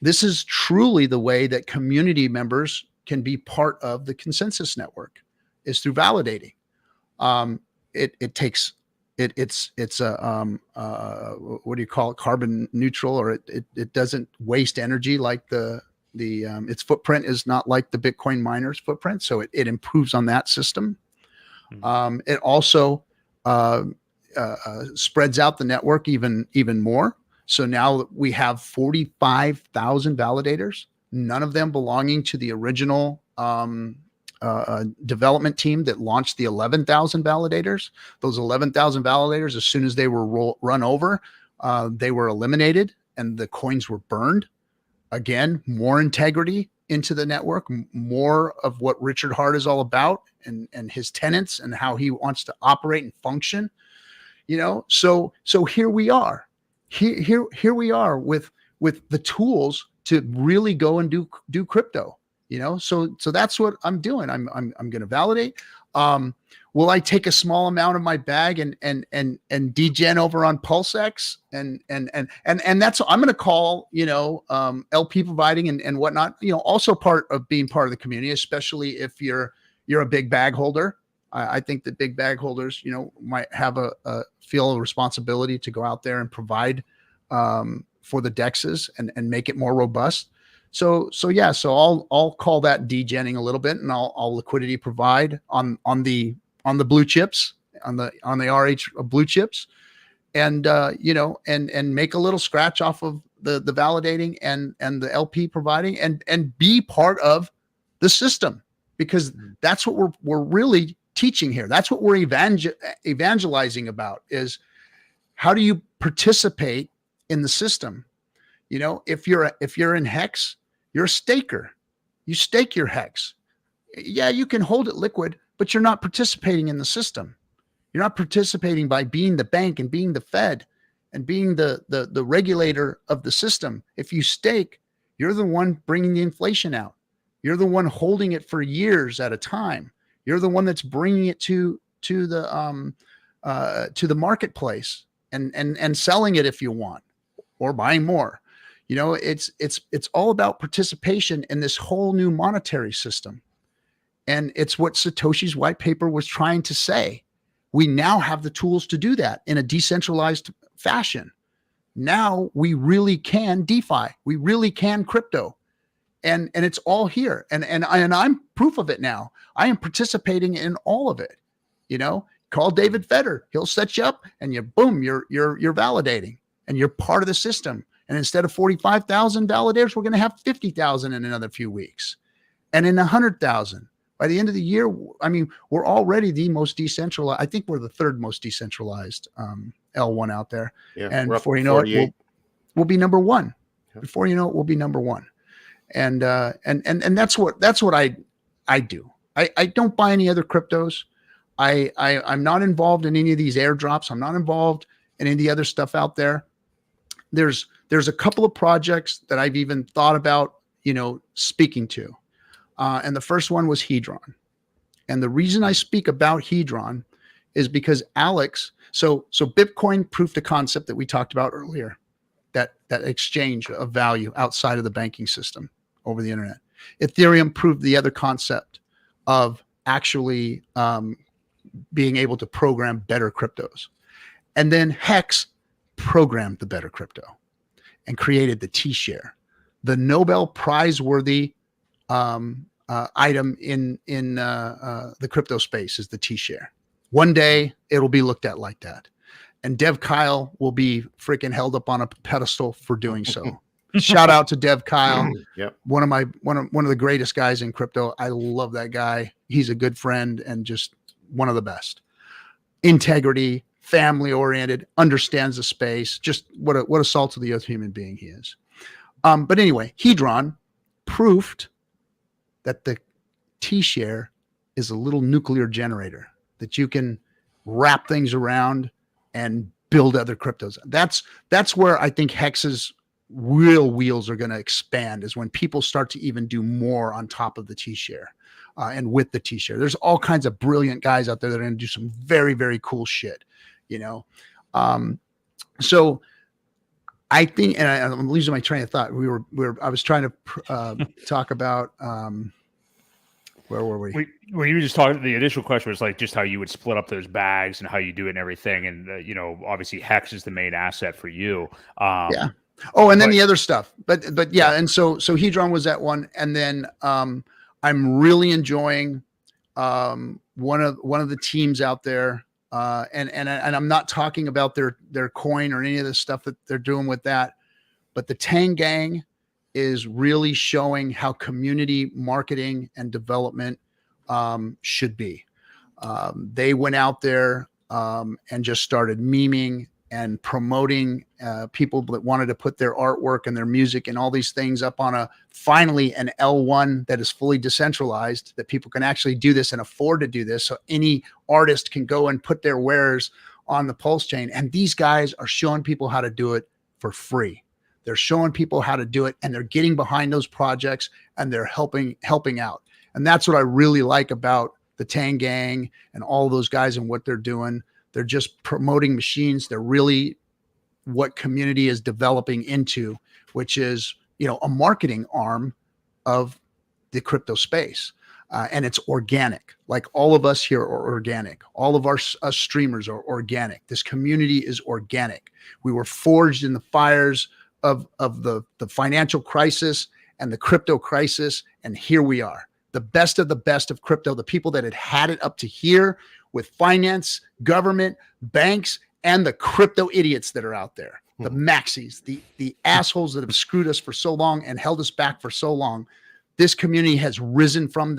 this is truly the way that community members can be part of the consensus network, is through validating. It's what do you call it? Carbon neutral, or it doesn't waste energy like its footprint is not like the Bitcoin miner's footprint. So it improves on that system. Mm-hmm. It also spreads out the network even more. So now we have 45,000 validators, none of them belonging to the original development team that launched the 11,000 validators. Those 11,000 validators, as soon as they were run over, they were eliminated and the coins were burned. Again, more integrity into the network, more of what Richard Hart is all about and his tenets and how he wants to operate and function. So here we are. Here we are with the tools to really go and do crypto. So that's what I'm doing. I'm going to validate. Will I take a small amount of my bag and degen over on PulseX and that's, I'm going to call, LP providing and whatnot, also part of being part of the community, especially if you're a big bag holder. I think that big bag holders, might have feel a responsibility to go out there and provide for the DEXs and make it more robust. So I'll call that degenning a little bit, and I'll liquidity provide on the blue chips, on the RH blue chips, and make a little scratch off of the validating and the LP providing and be part of the system, because that's what we're really teaching here. That's what we're evangelizing about, is how do you participate in the system. If you're in HEX, you're a staker. You stake your HEX. Yeah, you can hold it liquid, but you're not participating in the system. You're not participating by being the bank and being the Fed and being the regulator of the system. If you stake, you're the one bringing the inflation out. You're the one holding it for years at a time. You're the one that's bringing it to the marketplace and selling it if you want, or buying more. It's all about participation in this whole new monetary system. And it's what Satoshi's white paper was trying to say. We now have the tools to do that in a decentralized fashion. Now we really can DeFi. We really can crypto. And it's all here. And I'm proof of it now. I am participating in all of it. Call David Feder. He'll set you up and you're validating and you're part of the system. And instead of 45,000 validators, we're going to have 50,000 in another few weeks, and in 100,000 by the end of the year. I mean, we're already the most decentralized. I think we're the third most decentralized L1 out there. Yeah, and before you know it, we'll be number one. Yeah. Before you know it, we'll be number one. And that's what I do. I don't buy any other cryptos. I'm not involved in any of these airdrops. I'm not involved in any of the other stuff out there. There's a couple of projects that I've even thought about, speaking to. And the first one was Hedron. And the reason I speak about Hedron is because Alex, so Bitcoin proved a concept that we talked about earlier, that exchange of value outside of the banking system over the internet. Ethereum proved the other concept of actually being able to program better cryptos. And then HEX programmed the better crypto and created the T-share, the Nobel Prize-worthy item in the crypto space is the T-share. One day it'll be looked at like that, and Dev Kyle will be freaking held up on a pedestal for doing so. Shout out to Dev Kyle. Yep. One of the greatest guys in crypto. I love that guy. He's a good friend and just one of the best. Integrity, family oriented, understands the space. Just what a salt of the earth human being he is. But anyway, Hedron proved that the T-share is a little nuclear generator that you can wrap things around and build other cryptos. That's where I think HEX's real wheels are going to expand, is when people start to even do more on top of the T-share and with the T-share. There's all kinds of brilliant guys out there that are going to do some very, very cool shit, So I think, and I'm losing my train of thought. I was trying to talk about, where were we? Well, you were just talking. The initial question was like just how you would split up those bags and how you do it and everything. And obviously HEX is the main asset for you. Yeah. Oh, and then the other stuff. But yeah. And so Hedron was that one. And then I'm really enjoying one of the teams out there. And I'm not talking about their coin or any of the stuff that they're doing with that, but the Tang Gang is really showing how community marketing and development should be. They went out there and just started memeing and promoting people that wanted to put their artwork and their music and all these things up on finally an L1 that is fully decentralized, that people can actually do this and afford to do this. So any artist can go and put their wares on the PulseChain. And these guys are showing people how to do it for free. They're showing people how to do it, and they're getting behind those projects, and they're helping out. And that's what I really like about the Tang Gang and all those guys and what they're doing. They're just promoting machines. They're really what community is developing into, which is, a marketing arm of the crypto space. And it's organic. Like all of us here are organic. All of our streamers are organic. This community is organic. We were forged in the fires of the financial crisis and the crypto crisis. And here we are, the best of crypto, the people that had it up to here with finance, government, banks, and the crypto idiots that are out there, the maxis, the assholes that have screwed us for so long and held us back for so long. This community has risen from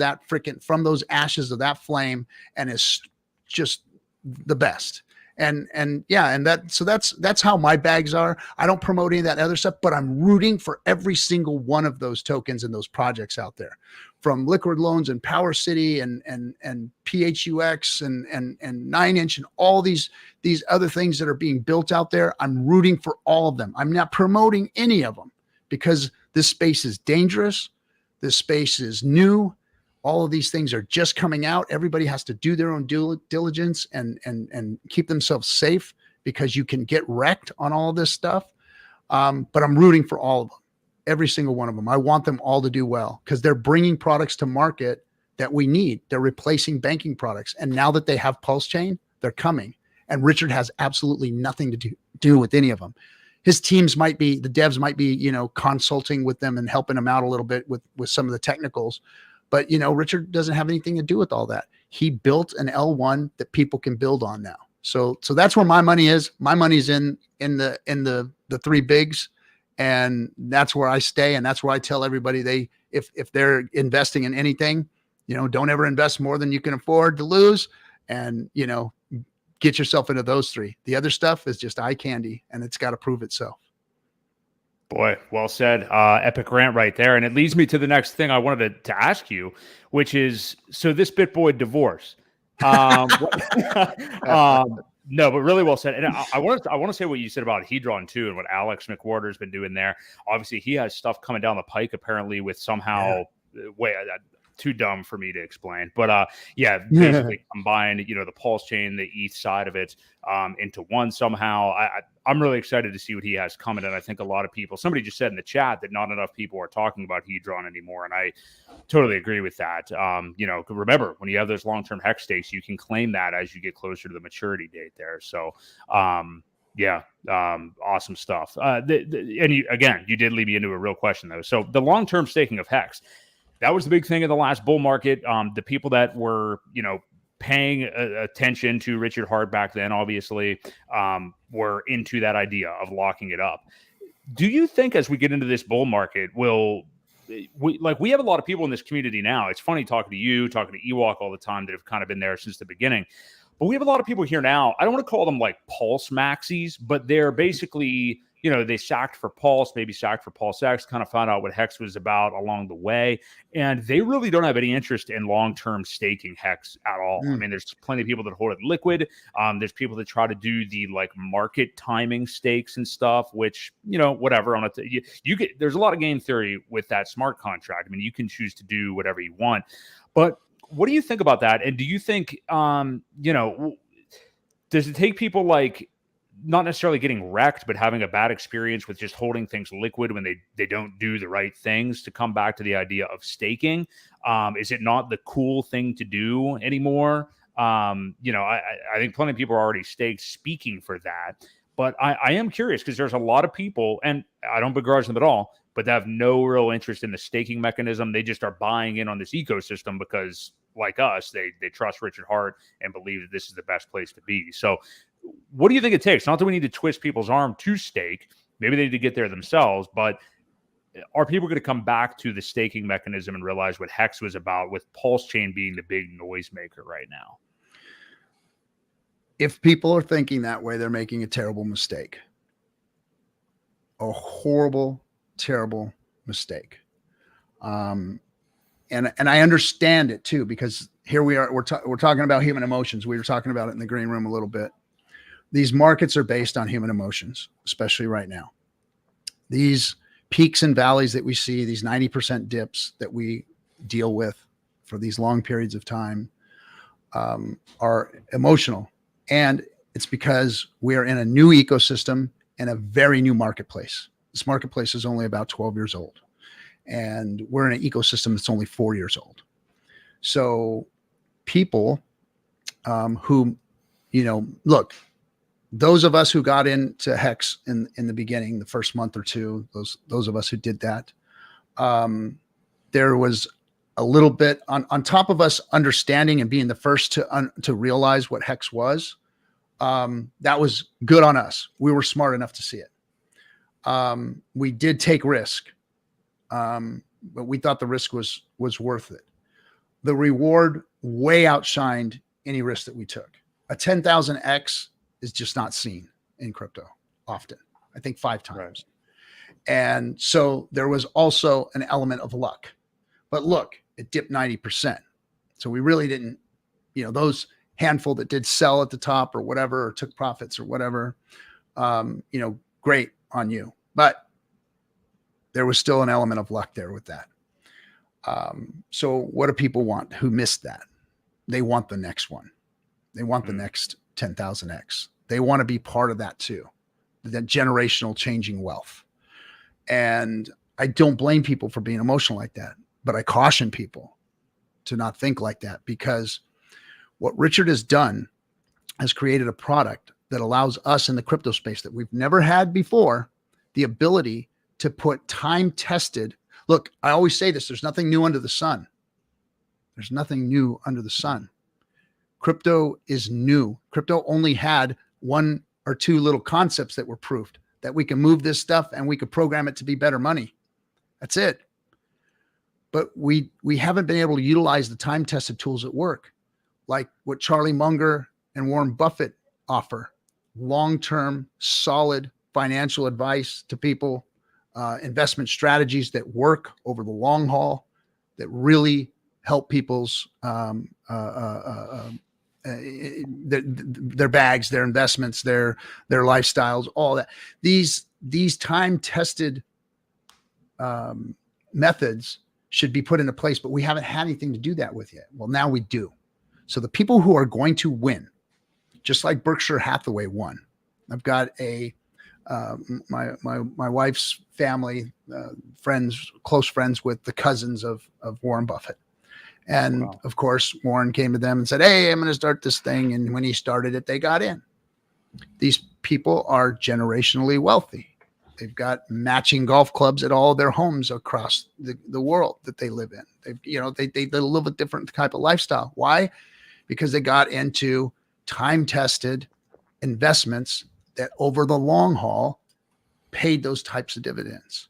from those ashes of that flame and is just the best. And yeah, and that's how my bags are. I don't promote any of that other stuff, but I'm rooting for every single one of those tokens and those projects out there, from Liquid Loans and Power City and PHUX and 9inch and all these other things that are being built out there. I'm rooting for all of them. I'm not promoting any of them because this space is dangerous. This space is new. All of these things are just coming out. Everybody has to do their own due diligence and keep themselves safe, because you can get wrecked on all of this stuff. But I'm rooting for all of them, every single one of them. I want them all to do well, because they're bringing products to market that we need. They're replacing banking products. And now that they have PulseChain, they're coming. And Richard has absolutely nothing to do with any of them. His teams might be, the devs might be, consulting with them and helping them out a little bit with some of the technicals. But, Richard doesn't have anything to do with all that. He built an L1 that people can build on now. So that's where my money is. My money's in the three bigs, and that's where I stay. And that's where I tell everybody if they're investing in anything, don't ever invest more than you can afford to lose. And, get yourself into those three. The other stuff is just eye candy, and it's got to prove itself. Boy, well said. Epic rant right there. And it leads me to the next thing I wanted to ask you, which is, so this BitBoy divorce. No, but really well said. And I want to say what you said about Hedron too, and what Alex McWhorter's been doing there. Obviously, he has stuff coming down the pike, apparently, with somehow too dumb for me to explain, but basically combined, the PulseChain, the ETH side of it, into one somehow. I'm really excited to see what he has coming, and I think a lot of people. Somebody just said in the chat that not enough people are talking about Hedron anymore, and I totally agree with that. Remember, when you have those long-term HEX stakes, you can claim that as you get closer to the maturity date there. So, awesome stuff. You did lead me into a real question though. So the long-term staking of HEX. That was the big thing in the last bull market. The people that were, paying attention to Richard Hart back then, obviously, were into that idea of locking it up. Do you think as we get into this bull market, we have a lot of people in this community now. It's funny talking to you, talking to Ewok all the time that have kind of been there since the beginning. But we have a lot of people here now. I don't want to call them like Pulse Maxis, but they're basically, they sacked for Pulse, maybe sacked for PulseX, kind of found out what HEX was about along the way. And they really don't have any interest in long-term staking HEX at all. I mean, there's plenty of people that hold it liquid. There's people that try to do the market timing stakes and stuff, which, whatever. There's a lot of game theory with that smart contract. I mean, you can choose to do whatever you want. But what do you think about that? And do you think, does it take people not necessarily getting wrecked, but having a bad experience with just holding things liquid when they don't do the right things to come back to the idea of staking? Is it not the cool thing to do anymore? I think plenty of people are already staked speaking for that, but I am curious because there's a lot of people, and I don't begrudge them at all, but they have no real interest in the staking mechanism. They just are buying in on this ecosystem because, like us, they trust Richard Hart and believe that this is the best place to be. So what do you think it takes? Not that we need to twist people's arm to stake. Maybe they need to get there themselves, but are people going to come back to the staking mechanism and realize what HEX was about, with PulseChain being the big noisemaker right now? If people are thinking that way, they're making a terrible mistake. A horrible, terrible mistake. And I understand it too, because here we are, we're talking about human emotions. We were talking about it in the green room a little bit. These markets are based on human emotions, especially right now. These peaks and valleys that we see, these 90% dips that we deal with for these long periods of time, are emotional. And it's because we are in a new ecosystem and a very new marketplace. This marketplace is only about 12 years old. And we're in an ecosystem that's only 4 years old. So people who, look, those of us who got into HEX in the beginning, the first month or two, those of us who did that, there was a little bit on top of us understanding and being the first to realize what HEX was. That was good on us. We were smart enough to see it. We did take risk, but we thought the risk was worth it. The reward way outshined any risk that we took. A 10,000x is just not seen in crypto often. I think 5 times. Right. And so there was also an element of luck. But look, it dipped 90%. So we really didn't, those handful that did sell at the top or whatever, or took profits or whatever, great on you. But there was still an element of luck there with that. So what do people want who missed that? They want the next one. They want the next 10,000x. They want to be part of that too, that generational changing wealth. And I don't blame people for being emotional like that, but I caution people to not think like that, because what Richard has done has created a product that allows us in the crypto space that we've never had before, the ability to put time-tested. Look, I always say this, there's nothing new under the sun. There's nothing new under the sun. Crypto is new. Crypto only had 1 or 2 little concepts that were proved, that we can move this stuff and we could program it to be better money. That's it. But we haven't been able to utilize the time-tested tools that work, like what Charlie Munger and Warren Buffett offer. Long-term, solid financial advice to people, investment strategies that work over the long haul, that really help people's their bags, their investments, their lifestyles, all that. These time-tested methods should be put into place, but we haven't had anything to do that with yet. Well, now we do. So the people who are going to win, just like Berkshire Hathaway won. I've got my wife's family, friends, close friends with the cousins of Warren Buffett. And wow. Of course, Warren came to them and said, "Hey, I'm going to start this thing." And when he started it, they got in. These people are generationally wealthy. They've got matching golf clubs at all their homes across the world that they live in. They live a different type of lifestyle. Why? Because they got into time-tested investments that over the long haul paid those types of dividends.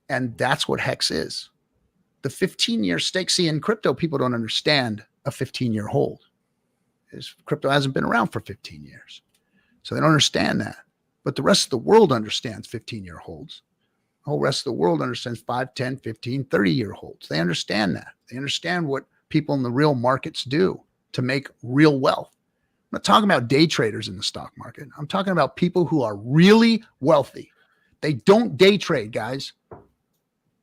And that's what HEX is. The 15-year stake. See, in crypto, people don't understand a 15-year hold. Crypto hasn't been around for 15 years. So they don't understand that. But the rest of the world understands 15-year holds. The whole rest of the world understands 5, 10, 15, 30-year holds. They understand that. They understand what people in the real markets do to make real wealth. I'm not talking about day traders in the stock market. I'm talking about people who are really wealthy. They don't day trade, guys.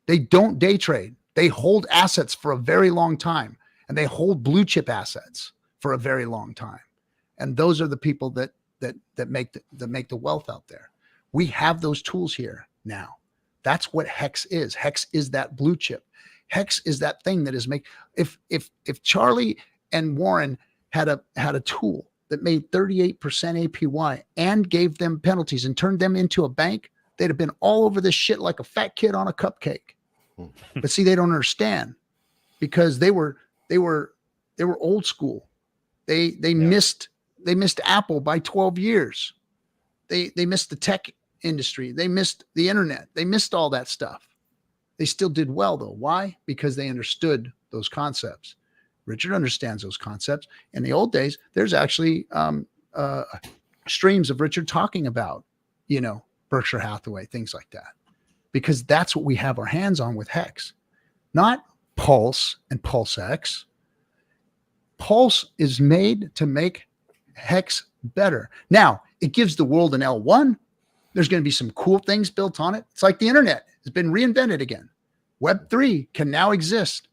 They don't day trade. They hold assets for a very long time, and they hold blue chip assets for a very long time. And those are the people that make the wealth out there. We have those tools here now. That's what HEX is. HEX is that blue chip. HEX is that thing that is if Charlie and Warren had a tool that made 38% APY and gave them penalties and turned them into a bank, they'd have been all over this shit like a fat kid on a cupcake. But see, they don't understand, because they were old school. They missed Apple by 12 years. They missed the tech industry. They missed the internet. They missed all that stuff. They still did well though. Why? Because they understood those concepts. Richard understands those concepts. In the old days, there's actually streams of Richard talking about, Berkshire Hathaway, things like that, because that's what we have our hands on with HEX, not Pulse and PulseX. Pulse is made to make HEX better. Now, it gives the world an L1. There's going to be some cool things built on it. It's like the internet has been reinvented again. Web3 can now exist.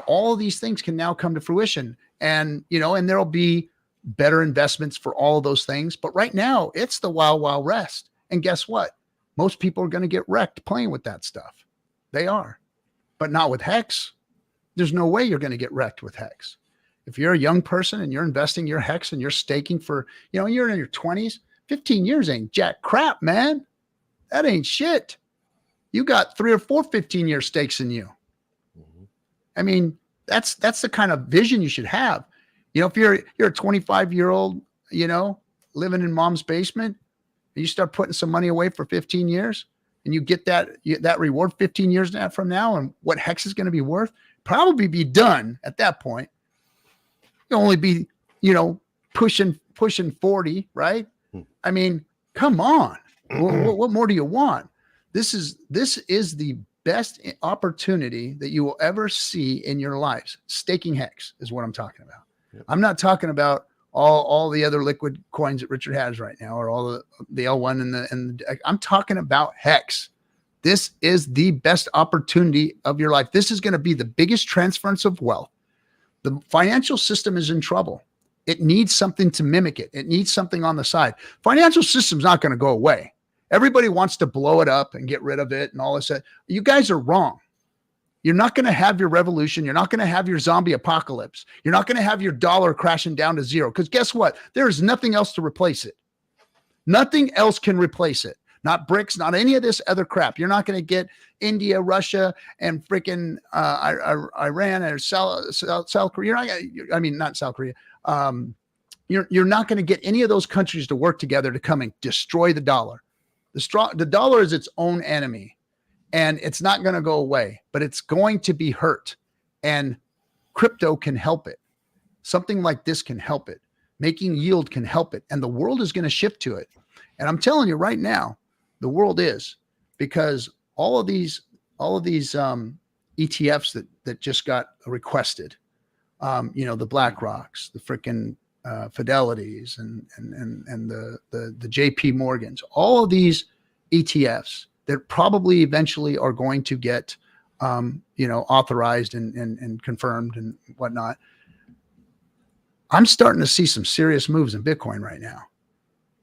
All of these things can now come to fruition, and there'll be better investments for all of those things. But right now, it's the wild, wild west. And guess what? Most people are going to get wrecked playing with that stuff. They are, but not with HEX. There's no way you're going to get wrecked with HEX. If you're a young person and you're investing your HEX and you're staking for, you're in your 20s, 15 years ain't jack crap, man. That ain't shit. You got 3 or 4 15-year stakes in you. I mean, that's the kind of vision you should have. If you're a 25-year-old, living in mom's basement, and you start putting some money away for 15 years, and you get that reward 15 years from now, and what HEX is going to be worth, probably be done at that point. You'll only be, pushing pushing 40, right? I mean, come on. What more do you want? This is the best opportunity that you will ever see in your lives. Staking HEX is what I'm talking about. Yep. I'm not talking about all the other liquid coins that Richard has right now, or all the L1 and I'm talking about HEX. This is the best opportunity of your life. This is going to be the biggest transference of wealth. The financial system is in trouble. It needs something to mimic it. It needs something on the side. Financial system's not going to go away. Everybody wants to blow it up and get rid of it and all this. You guys are wrong. You're not going to have your revolution. You're not going to have your zombie apocalypse. You're not going to have your dollar crashing down to zero. Because guess what? There is nothing else to replace it. Nothing else can replace it. Not BRICS, not any of this other crap. You're not going to get India, Russia, and freaking Iran or South Korea. Not South Korea. You're not going to get any of those countries to work together to come and destroy the dollar. The dollar is its own enemy, and it's not going to go away, but it's going to be hurt. And crypto can help it. Something like this can help it. Making yield can help it. And the world is going to shift to it. And I'm telling you right now, the world is, because all of these ETFs that just got requested, the BlackRocks, the freaking Fidelities, and the JP Morgans, all of these ETFs that probably eventually are going to get authorized and confirmed and whatnot. I'm starting to see some serious moves in Bitcoin right now.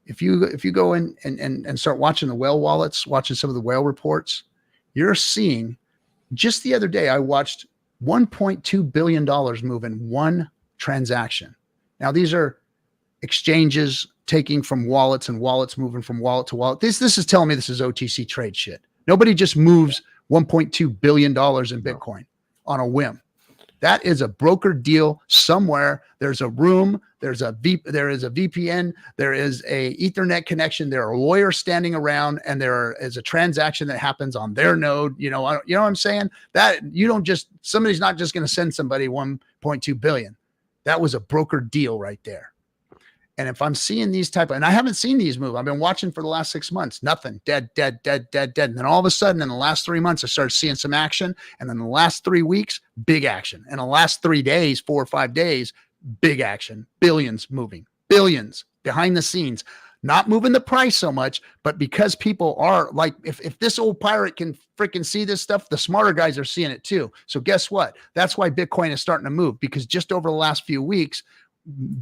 If you go in and start watching the whale wallets, watching some of the whale reports, you're seeing, just the other day, I watched $1.2 billion move in one transaction. Now, these are exchanges taking from wallets and wallets moving from wallet to wallet. This is telling me this is OTC trade shit. Nobody just moves $1.2 billion in Bitcoin on a whim. That is a broker deal somewhere. There's a room. There is a VPN. There is a Ethernet connection. There are lawyers standing around, and there is a transaction that happens on their node. You know what I'm saying? That you don't just, somebody's not just going to send somebody 1.2 billion. That was a broker deal right there. And if I'm seeing these and I haven't seen these move, I've been watching for the last 6 months, nothing, dead. And then all of a sudden in the last 3 months, I started seeing some action. And then the last 3 weeks, big action. And the last 3 days, 4 or 5 days, big action, billions moving, billions behind the scenes, not moving the price so much, but because people are like, if this old pirate can freaking see this stuff, the smarter guys are seeing it too. So guess what? That's why Bitcoin is starting to move, because just over the last few weeks,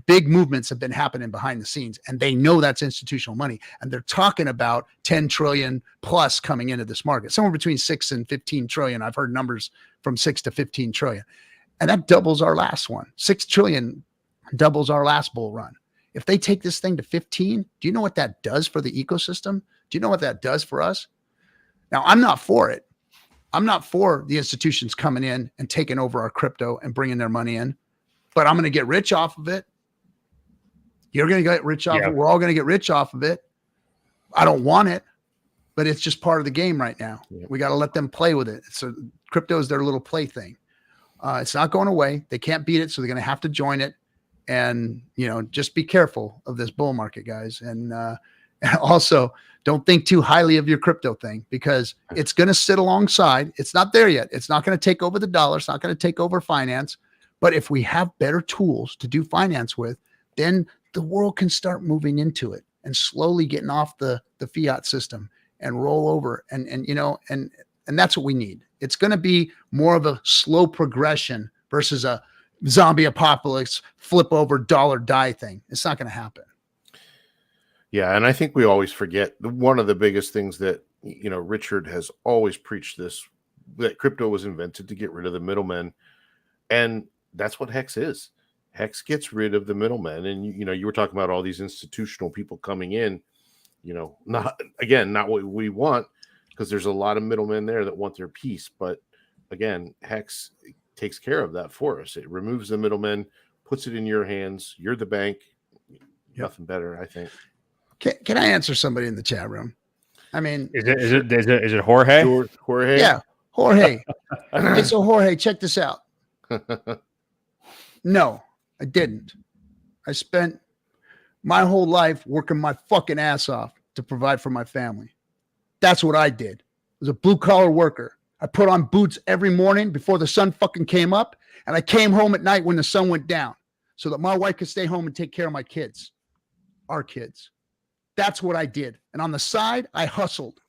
big movements have been happening behind the scenes, and they know that's institutional money. And they're talking about 10 trillion plus coming into this market, somewhere between 6 and 15 trillion. I've heard numbers from 6 to 15 trillion. And that doubles our last one. 6 trillion doubles our last bull run. If they take this thing to 15, do you know what that does for the ecosystem? Do you know what that does for us? Now, I'm not for it. I'm not for the institutions coming in and taking over our crypto and bringing their money in, but I'm going to get rich off of it. You're going to get rich off of it. We're all going to get rich off of it. I don't want it, but it's just part of the game right now. Yeah. We got to let them play with it. So crypto is their little play thing. It's not going away. They can't beat it, so they're going to have to join it. And, just be careful of this bull market, guys. And also, don't think too highly of your crypto thing, because it's going to sit alongside. It's not there yet. It's not going to take over the dollar. It's not going to take over finance. But if we have better tools to do finance with, then the world can start moving into it and slowly getting off the fiat system and roll over. And that's what we need. It's going to be more of a slow progression versus a zombie apocalypse, flip over, dollar die thing. It's not going to happen. Yeah. And I think we always forget one of the biggest things that, Richard has always preached this, that crypto was invented to get rid of the middlemen. And that's what HEX is. HEX gets rid of the middlemen. And, you were talking about all these institutional people coming in, not what we want, because there's a lot of middlemen there that want their piece. But again, HEX takes care of that for us. It removes the middlemen, puts it in your hands. You're the bank. Nothing better, I think. Can I answer somebody in the chat room? I mean, is it Jorge? Jorge? Yeah, Jorge. Okay, so Jorge, check this out. No, I didn't. I spent my whole life working my fucking ass off to provide for my family. That's what I did. I was a blue collar worker. I put on boots every morning before the sun fucking came up, and I came home at night when the sun went down so that my wife could stay home and take care of my kids, our kids. That's what I did. And on the side, I hustled.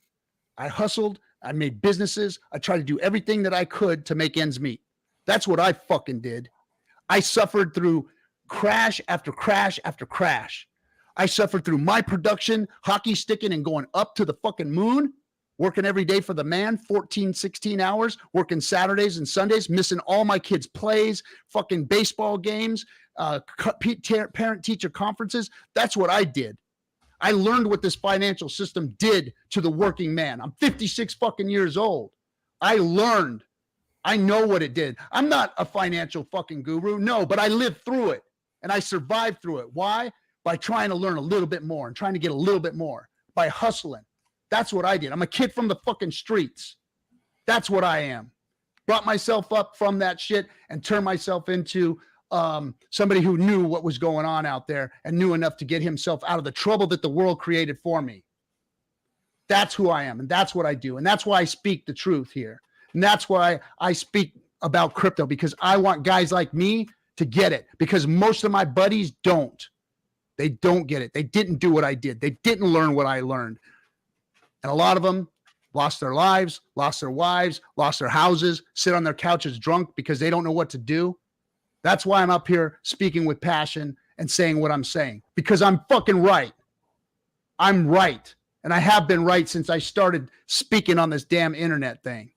I made businesses. I tried to do everything that I could to make ends meet. That's what I fucking did. I suffered through crash after crash after crash. I suffered through my production, hockey sticking and going up to the fucking moon, working every day for the man, 14, 16 hours, working Saturdays and Sundays, missing all my kids' plays, fucking baseball games, parent-teacher conferences. That's what I did. I learned what this financial system did to the working man. I'm 56 fucking years old. I learned. I know what it did. I'm not a financial fucking guru. No, but I lived through it and I survived through it. Why? By trying to learn a little bit more and trying to get a little bit more by hustling. That's what I did. I'm a kid from the fucking streets. That's what I am. Brought myself up from that shit and turned myself into somebody who knew what was going on out there and knew enough to get himself out of the trouble that the world created for me. That's who I am. And that's what I do. And that's why I speak the truth here. And that's why I speak about crypto, because I want guys like me to get it, because most of my buddies don't. They don't get it. They didn't do what I did. They didn't learn what I learned. And a lot of them lost their lives, lost their wives, lost their houses, sit on their couches drunk because they don't know what to do. That's why I'm up here speaking with passion and saying what I'm saying, because I'm fucking right. I'm right. And I have been right since I started speaking on this damn internet thing.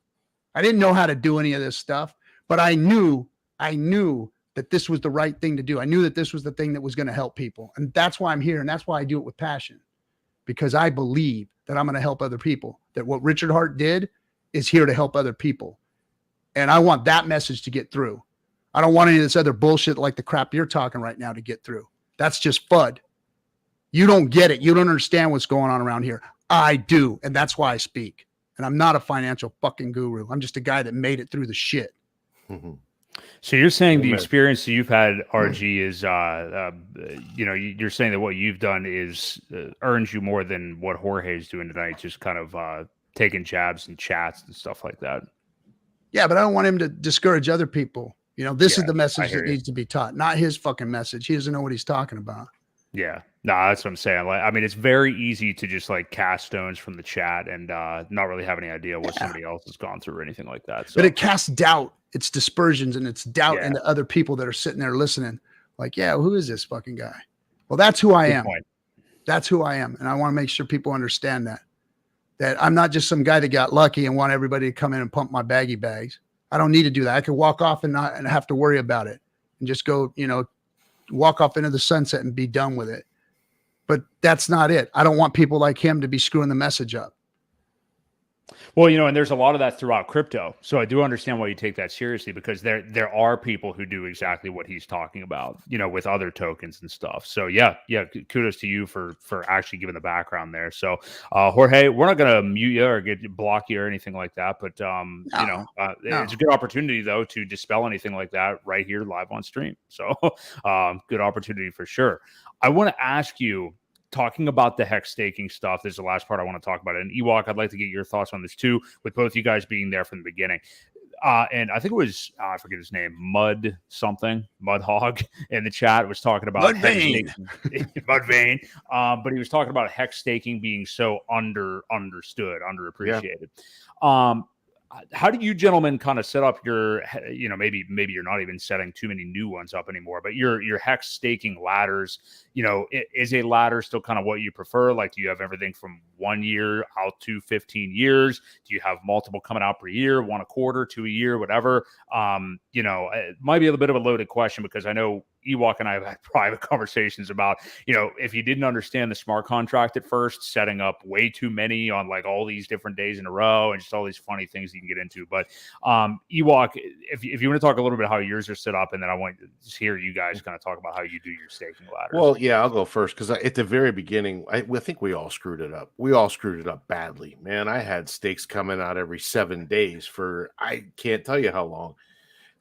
I didn't know how to do any of this stuff, but I knew that this was the right thing to do. I knew that this was the thing that was going to help people. And that's why I'm here. And that's why I do it with passion, because I believe that I'm going to help other people, that what Richard Hart did is here to help other people. And I want that message to get through. I don't want any of this other bullshit like the crap you're talking right now to get through. That's just FUD. You don't get it. You don't understand what's going on around here. I do. And that's why I speak. And I'm not a financial fucking guru. I'm just a guy that made it through the shit. Mm-hmm. So you're saying the experience that you've had, RG, is, you're saying that what you've done is earns you more than what Jorge's doing tonight, just kind of taking jabs and chats and stuff like that. Yeah, but I don't want him to discourage other people. This is the message that needs to be taught, not his fucking message. He doesn't know what he's talking about. Yeah, no, that's what I'm saying. Like, I mean, it's very easy to just like cast stones from the chat and not really have any idea what somebody else has gone through or anything like that. So. But it casts doubt. It's dispersions and it's doubt into other people that are sitting there listening. Like, yeah, who is this fucking guy? Well, that's who I am. That's who I am. And I want to make sure people understand that I'm not just some guy that got lucky and want everybody to come in and pump my baggy bags. I don't need to do that. I could walk off and not have to worry about it and just go, walk off into the sunset and be done with it. But that's not it. I don't want people like him to be screwing the message up. Well, and there's a lot of that throughout crypto. So I do understand why you take that seriously, because there are people who do exactly what he's talking about, with other tokens and stuff. So yeah, kudos to you for actually giving the background there. So Jorge, we're not going to mute you or block you or anything like that, but it's a good opportunity though to dispel anything like that right here live on stream. So good opportunity for sure. I want to ask you, talking about the HEX staking stuff, this is the last part I want to talk about. And Ewok, I'd like to get your thoughts on this too, with both you guys being there from the beginning. And I think it was, I forget his name, Mud Hog in the chat was talking about Mudvayne. Mudvayne. But he was talking about HEX staking being so understood, underappreciated. Yeah. How do you gentlemen kind of set up your, maybe you're not even setting too many new ones up anymore, but your HEX staking ladders, is a ladder still kind of what you prefer? Like, do you have everything from 1 year out to 15 years? Do you have multiple coming out per year, one a quarter, two a year, whatever? It might be a little bit of a loaded question, because I know Ewok and I have had private conversations about, if you didn't understand the smart contract at first, setting up way too many on like all these different days in a row and just all these funny things you can get into. But Ewok, if you want to talk a little bit how yours are set up, and then I want to just hear you guys kind of talk about how you do your staking ladders. Well, yeah, I'll go first, because at the very beginning, I think we all screwed it up. We all screwed it up badly, man. I had stakes coming out every 7 days for I can't tell you how long.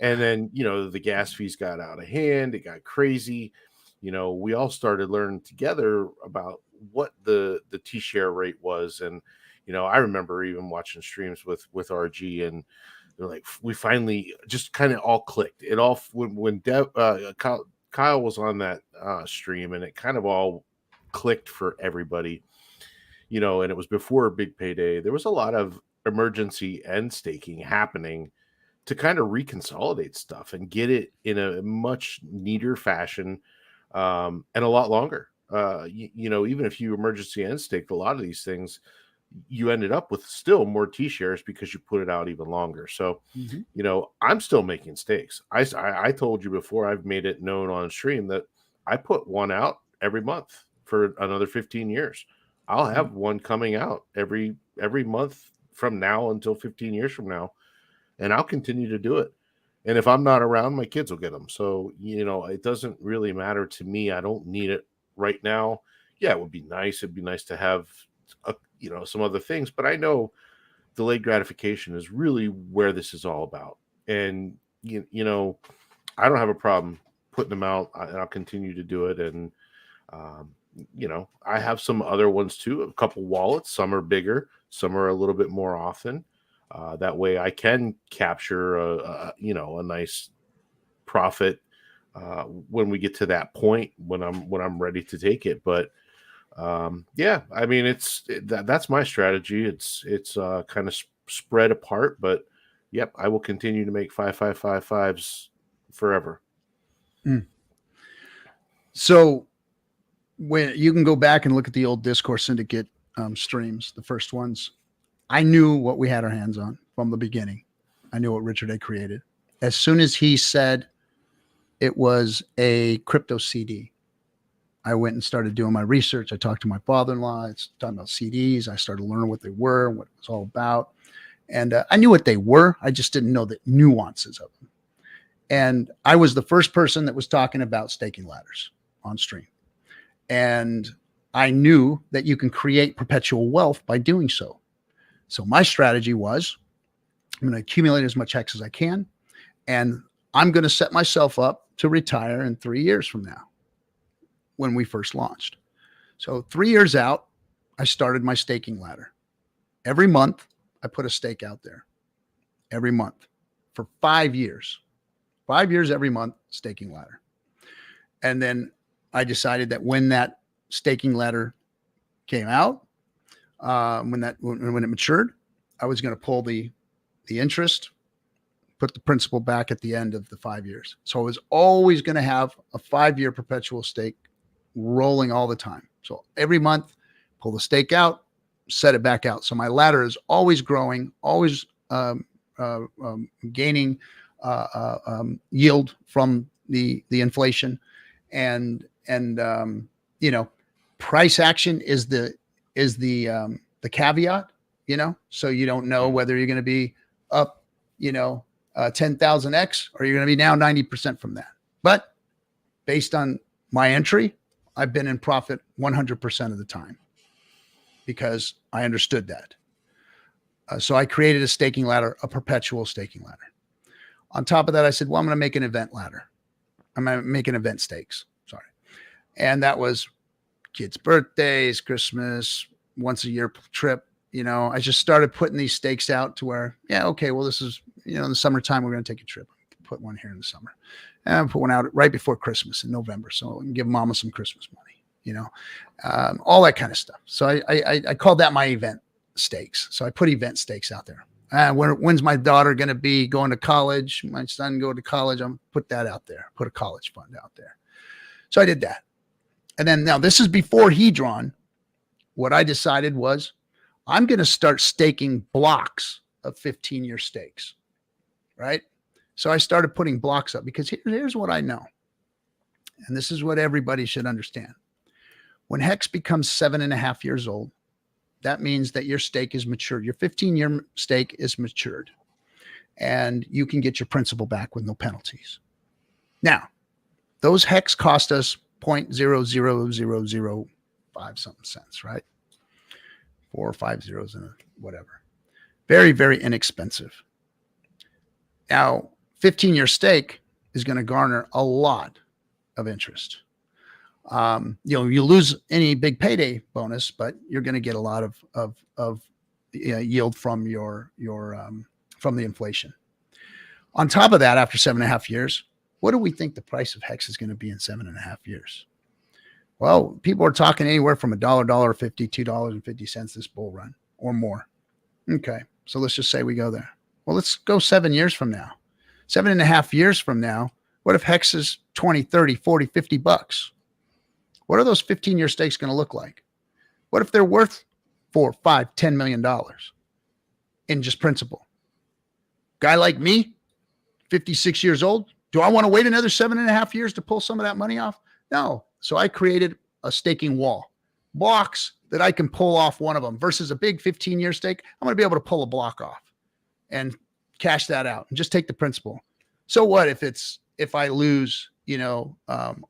And then, the gas fees got out of hand. It got crazy. we all started learning together about what the T-share rate was. And, I remember even watching streams with RG, and they're like, we finally just kind of all clicked. It all, when Kyle was on that stream, and it kind of all clicked for everybody, and it was before a big payday. There was a lot of emergency end staking happening to kind of reconsolidate stuff and get it in a much neater fashion, and a lot longer. Even if you emergency end staked a lot of these things, you ended up with still more T-shares because you put it out even longer. So, I'm still making stakes. I told you before, I've made it known on stream that I put one out every month for another 15 years. I'll have one coming out every month from now until 15 years from now, and I'll continue to do it. And if I'm not around, my kids will get them. So, it doesn't really matter to me. I don't need it right now. Yeah, it would be nice. It'd be nice to have some other things, but I know delayed gratification is really where this is all about. And, I don't have a problem putting them out, and I'll continue to do it. And, I have some other ones too, a couple wallets. Some are bigger, some are a little bit more often. That way I can capture a nice profit when we get to that point, when I'm ready to take it. But I mean, that's my strategy. It's kind of spread apart, but yep, I will continue to make 5555s forever. So when you can go back and look at the old Discourse Syndicate streams, the first ones, I knew what we had our hands on from the beginning. I knew what Richard had created. As soon as he said it was a crypto CD, I went and started doing my research. I talked to my father-in-law. It's talking about CDs. I started learning what they were and what it was all about. And I knew what they were. I just didn't know the nuances of them. And I was the first person that was talking about staking ladders on stream. And I knew that you can create perpetual wealth by doing so. So my strategy was, I'm going to accumulate as much HEX as I can, and I'm going to set myself up to retire in 3 years from now, when we first launched. So 3 years out, I started my staking ladder. Every month, I put a stake out there. Every month for 5 years. 5 years every month, staking ladder. And then I decided that when that staking ladder came out, when it matured, I was going to pull the interest, put the principal back at the end of the 5 years. So I was always going to have a 5-year perpetual stake rolling all the time. So every month, pull the stake out, set it back out. So my ladder is always growing, always gaining yield from the inflation, and price action is the caveat, so you don't know whether you're going to be up 10,000x or you're going to be now 90% from that. But based on my entry, I've been in profit 100% of the time because I understood that. So I created a staking ladder, a perpetual staking ladder. On top of that, I said, well, I'm going to make an event ladder. I'm going to make an event stakes. Sorry. And that was kids' birthdays, Christmas, once a year trip. I just started putting these stakes out to where, this is, in the summertime, we're going to take a trip. Put one here in the summer. And I put one out right before Christmas in November. So I can give mama some Christmas money, all that kind of stuff. So I called that my event stakes. So I put event stakes out there. When's my daughter going to be going to college? My son go to college. I'm put that out there, put a college fund out there. So I did that. And then now this is before Hedron. What I decided was I'm going to start staking blocks of 15-year stakes, right? So I started putting blocks up because here's what I know. And this is what everybody should understand. When HEX becomes 7.5 years old, that means that your stake is matured. Your 15-year stake is matured. And you can get your principal back with no penalties. Now, those HEX cost us 0.00005 something cents, right? 4 or 5 zeros and whatever. Very, very inexpensive. Now, 15-year stake is going to garner a lot of interest. You lose any big payday bonus, but you're going to get a lot of yield from from the inflation. On top of that, after 7.5 years, what do we think the price of HEX is going to be in 7.5 years? Well, people are talking anywhere from $1, $1.50, $2.50 this bull run or more. Okay, so let's just say we go there. Well, let's go 7 years from now. 7.5 years from now, what if HEX is 20, 30, 40, 50 bucks? What are those 15-year stakes going to look like? What if they're worth $4, $5, $10 million in just principal? Guy like me, 56 years old, do I want to wait another 7.5 years to pull some of that money off? No. So I created a staking wall, blocks that I can pull off one of them versus a big 15-year stake. I'm going to be able to pull a block off and cash that out and just take the principal. So what if I lose, all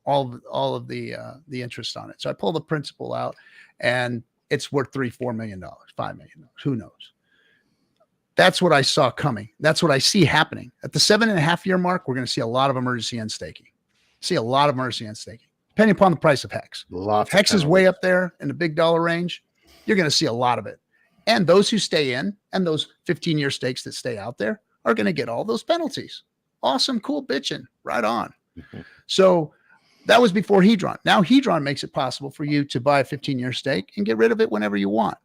of the interest on it? So I pull the principal out and it's worth $3-4 million, $5 million. Who knows? That's what I saw coming. That's what I see happening. At the 7.5 year mark, we're going to see a lot of emergency end staking. Depending upon the price of HEX. If HEX is way up there in the big dollar range, you're going to see a lot of it. And those who stay in and those 15-year stakes that stay out there are going to get all those penalties. Awesome, cool bitching. Right on. So that was before Hedron. Now Hedron makes it possible for you to buy a 15-year stake and get rid of it whenever you want.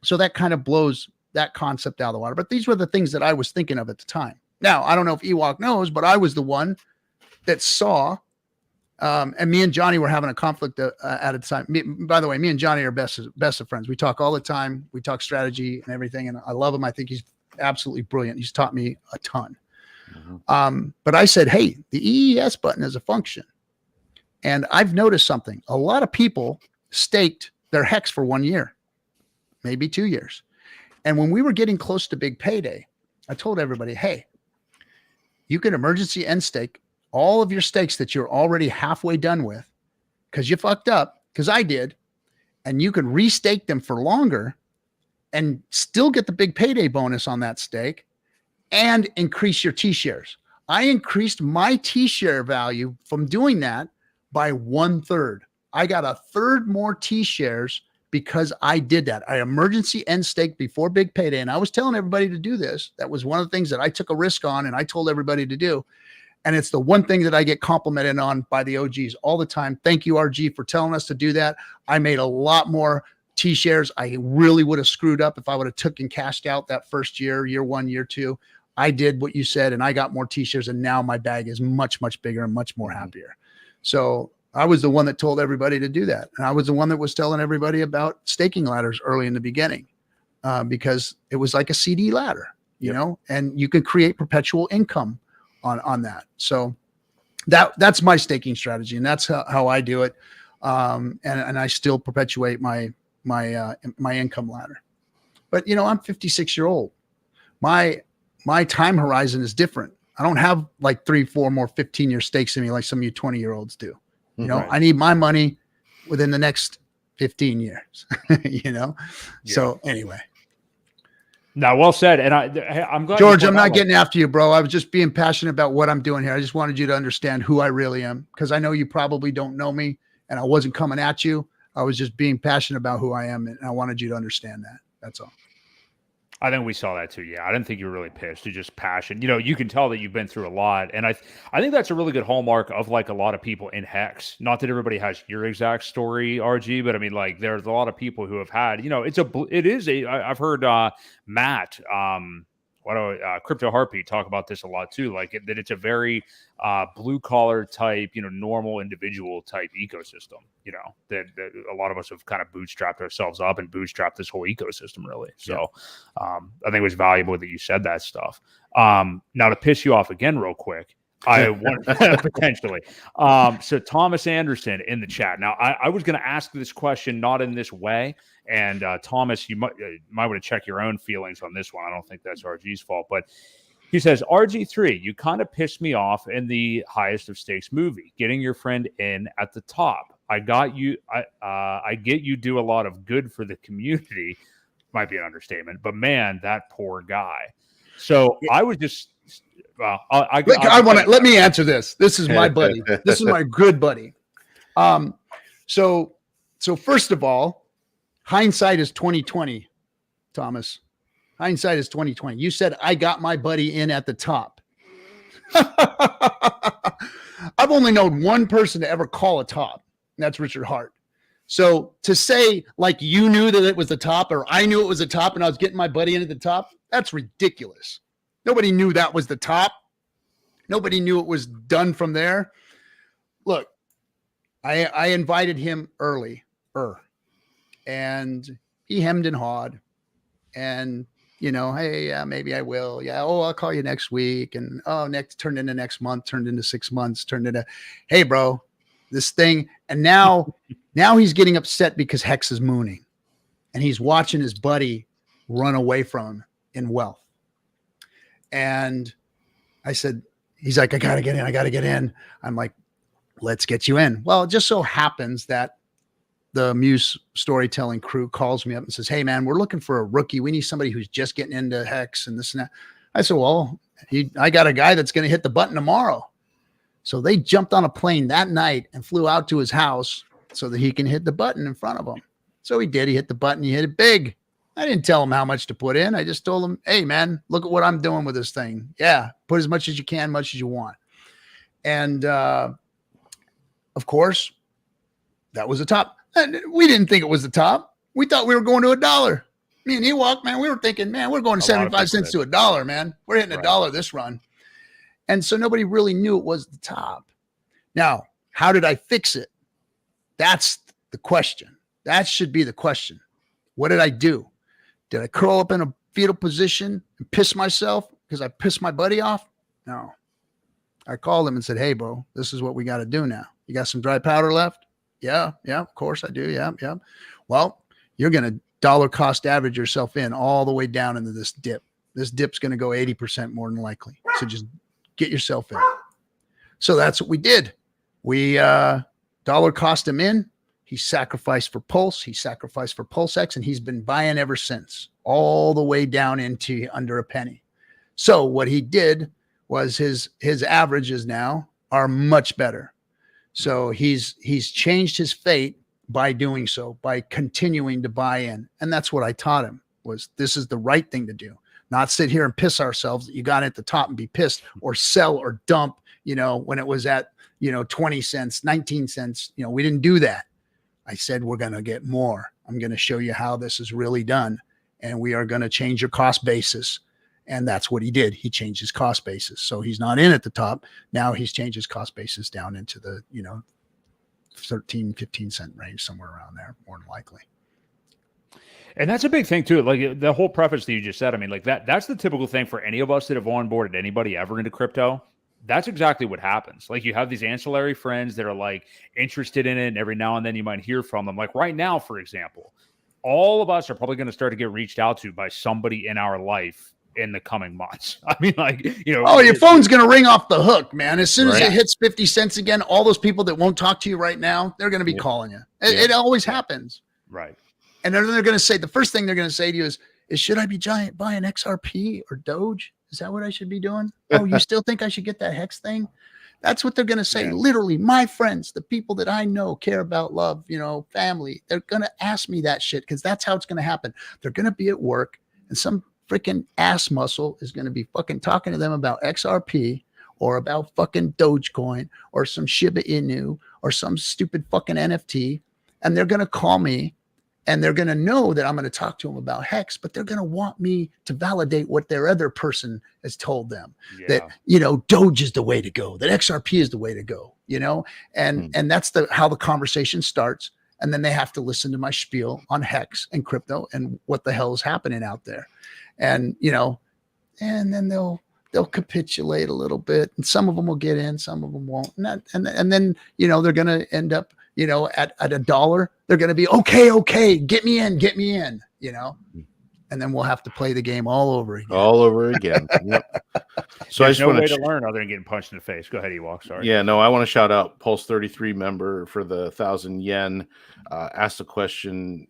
So that kind of blows that concept out of the water. But these were the things that I was thinking of at the time. Now, I don't know if Ewok knows, but I was the one that saw, and me and Johnny were having a conflict at a time. By the way, me and Johnny are best of friends. We talk all the time. We talk strategy and everything, and I love him. I think he's absolutely brilliant. He's taught me a ton. But I said, hey, the EES button is a function. And I've noticed something. A lot of people staked their HEX for 1 year, maybe 2 years. And when we were getting close to big payday, I told everybody, hey, you can emergency end stake all of your stakes that you're already halfway done with because you fucked up, because I did, and you can restake them for longer and still get the big payday bonus on that stake and increase your T-shares. I increased my T-share value from doing that by 1/3. I got 1/3 more T-shares because I did that. I emergency end stake before big payday. And I was telling everybody to do this. That was one of the things that I took a risk on and I told everybody to do. And it's the one thing that I get complimented on by the OGs all the time. Thank you, RG, for telling us to do that. I made a lot more T-shares. I really would have screwed up if I would have took and cashed out that first year 1, year 2. I did what you said and I got more T-shares, and now my bag is much, much bigger and much more happier. So I was the one that told everybody to do that. And I was the one that was telling everybody about staking ladders early in the beginning because it was like a CD ladder, you know, and you could create perpetual income on that. So that's my staking strategy, and that's how I do it. And I still perpetuate my income ladder. But, you know, I'm 56-year-old. My time horizon is different. I don't have like 3-4 more 15-year stakes in me like some of you 20-year-olds do. You know, I need my money within the next 15 years, you know? Yeah. So anyway. Now, well said. And I'm glad, George, I'm not getting after you, bro. I was just being passionate about what I'm doing here. I just wanted you to understand who I really am, because I know you probably don't know me and I wasn't coming at you. I was just being passionate about who I am. And I wanted you to understand that. That's all. I think we saw that too. Yeah. I didn't think you were really pissed. You're just passion. You know, you can tell that you've been through a lot. And I think that's a really good hallmark of like a lot of people in HEX. Not that everybody has your exact story, RG, but I mean, like there's a lot of people who have had, you know, I've heard Matt, Crypto Heartbeat talk about this a lot too. Like that it's a very blue collar type, you know, normal individual type ecosystem, you know, that a lot of us have kind of bootstrapped ourselves up and bootstrapped this whole ecosystem really. So I think it was valuable that you said that stuff. Now to piss you off again real quick, I want potentially. So Thomas Anderson in the chat. Now I was going to ask this question not in this way. And Thomas, you might want to check your own feelings on this one. I don't think that's RG's fault, but he says, RG3, you kind of pissed me off in the highest of stakes movie, getting your friend in at the top. I get you do a lot of good for the community. Might be an understatement, but man, that poor guy. So I was just, let me answer this. This is my buddy. This is my good buddy. So first of all, hindsight is 2020, Thomas. Hindsight is 2020. You said I got my buddy in at the top. I've only known one person to ever call a top, and that's Richard Hart. So to say like you knew that it was the top, or I knew it was the top and I was getting my buddy in at the top, that's ridiculous. Nobody knew that was the top. Nobody knew it was done from there. Look, I invited him early, and he hemmed and hawed, and hey, yeah, maybe I will. Yeah, I'll call you next week, and next turned into next month, turned into 6 months, turned into, hey, bro, this thing, and now he's getting upset because HEX is mooning, and he's watching his buddy run away from him in wealth. And I said, he's like, I gotta get in. I'm like, let's get you in. Well, it just so happens that the Muse storytelling crew calls me up and says, hey man, we're looking for a rookie. We need somebody who's just getting into HEX and this and that. I said, well, I got a guy that's going to hit the button tomorrow. So they jumped on a plane that night and flew out to his house so that he can hit the button in front of him. So he did. He hit the button. He hit it big. I didn't tell him how much to put in. I just told him, hey man, look at what I'm doing with this thing. Yeah. Put as much as you can, much as you want. And, of course that was the top. And we didn't think it was the top. We thought we were going to $1. Me and Ewok, man, we were thinking, man, we're going to 75 cents to $1, man. We're hitting $1 this run. And so nobody really knew it was the top. Now, how did I fix it? That's the question. That should be the question. What did I do? Did I curl up in a fetal position and piss myself because I pissed my buddy off? No. I called him and said, hey, bro, this is what we got to do now. You got some dry powder left? Yeah, of course I do. Yeah. Well, you're going to dollar cost average yourself in all the way down into this dip. This dip's going to go 80% more than likely. So just get yourself in. So that's what we did. We dollar cost him in. He sacrificed for Pulse. He sacrificed for PulseX, and he's been buying ever since, all the way down into under a penny. So what he did was his averages now are much better. So he's changed his fate by doing so, by continuing to buy in. And that's what I taught him, was this is the right thing to do. Not sit here and piss ourselves that you got at the top and be pissed, or sell or dump, when it was at, 20 cents, 19 cents. We didn't do that. I said, we're going to get more. I'm going to show you how this is really done. And we are going to change your cost basis. And that's what he did. He changed his cost basis. So he's not in at the top. Now he's changed his cost basis down into the, 13, 15 cent range, somewhere around there, more than likely. And that's a big thing too. Like the whole preface that you just said, I mean, like that's the typical thing for any of us that have onboarded anybody ever into crypto. That's exactly what happens. Like you have these ancillary friends that are like interested in it, and every now and then you might hear from them. Like right now, for example, all of us are probably going to start to get reached out to by somebody in our life in the coming months. I mean, like, oh, your phone's going to ring off the hook, man. As soon as it hits 50 cents again, all those people that won't talk to you right now, they're going to be calling you. It always happens. Right. And then they're going to say, the first thing they're going to say to you is should I be buying XRP or Doge? Is that what I should be doing? Oh, you still think I should get that HEX thing? That's what they're going to say. Yeah. Literally, my friends, the people that I know, care about, love, family, they're going to ask me that shit, because that's how it's going to happen. They're going to be at work, and some freaking ass muscle is going to be fucking talking to them about XRP or about fucking Dogecoin or some Shiba Inu or some stupid fucking NFT. And they're going to call me, and they're going to know that I'm going to talk to them about HEX, but they're going to want me to validate what their other person has told them, that, Doge is the way to go, that XRP is the way to go, and that's how the conversation starts. And then they have to listen to my spiel on HEX and crypto and what the hell is happening out there. And, and then they'll capitulate a little bit, and some of them will get in, some of them won't. And then, they're going to end up, at $1, they're going to be, okay, get me in, and then we'll have to play the game all over again. Yep. So there's no way to learn other than getting punched in the face. Go ahead, Ewok. Sorry. Yeah, no, I want to shout out Pulse 33 member for the 1,000 yen. Asked a question.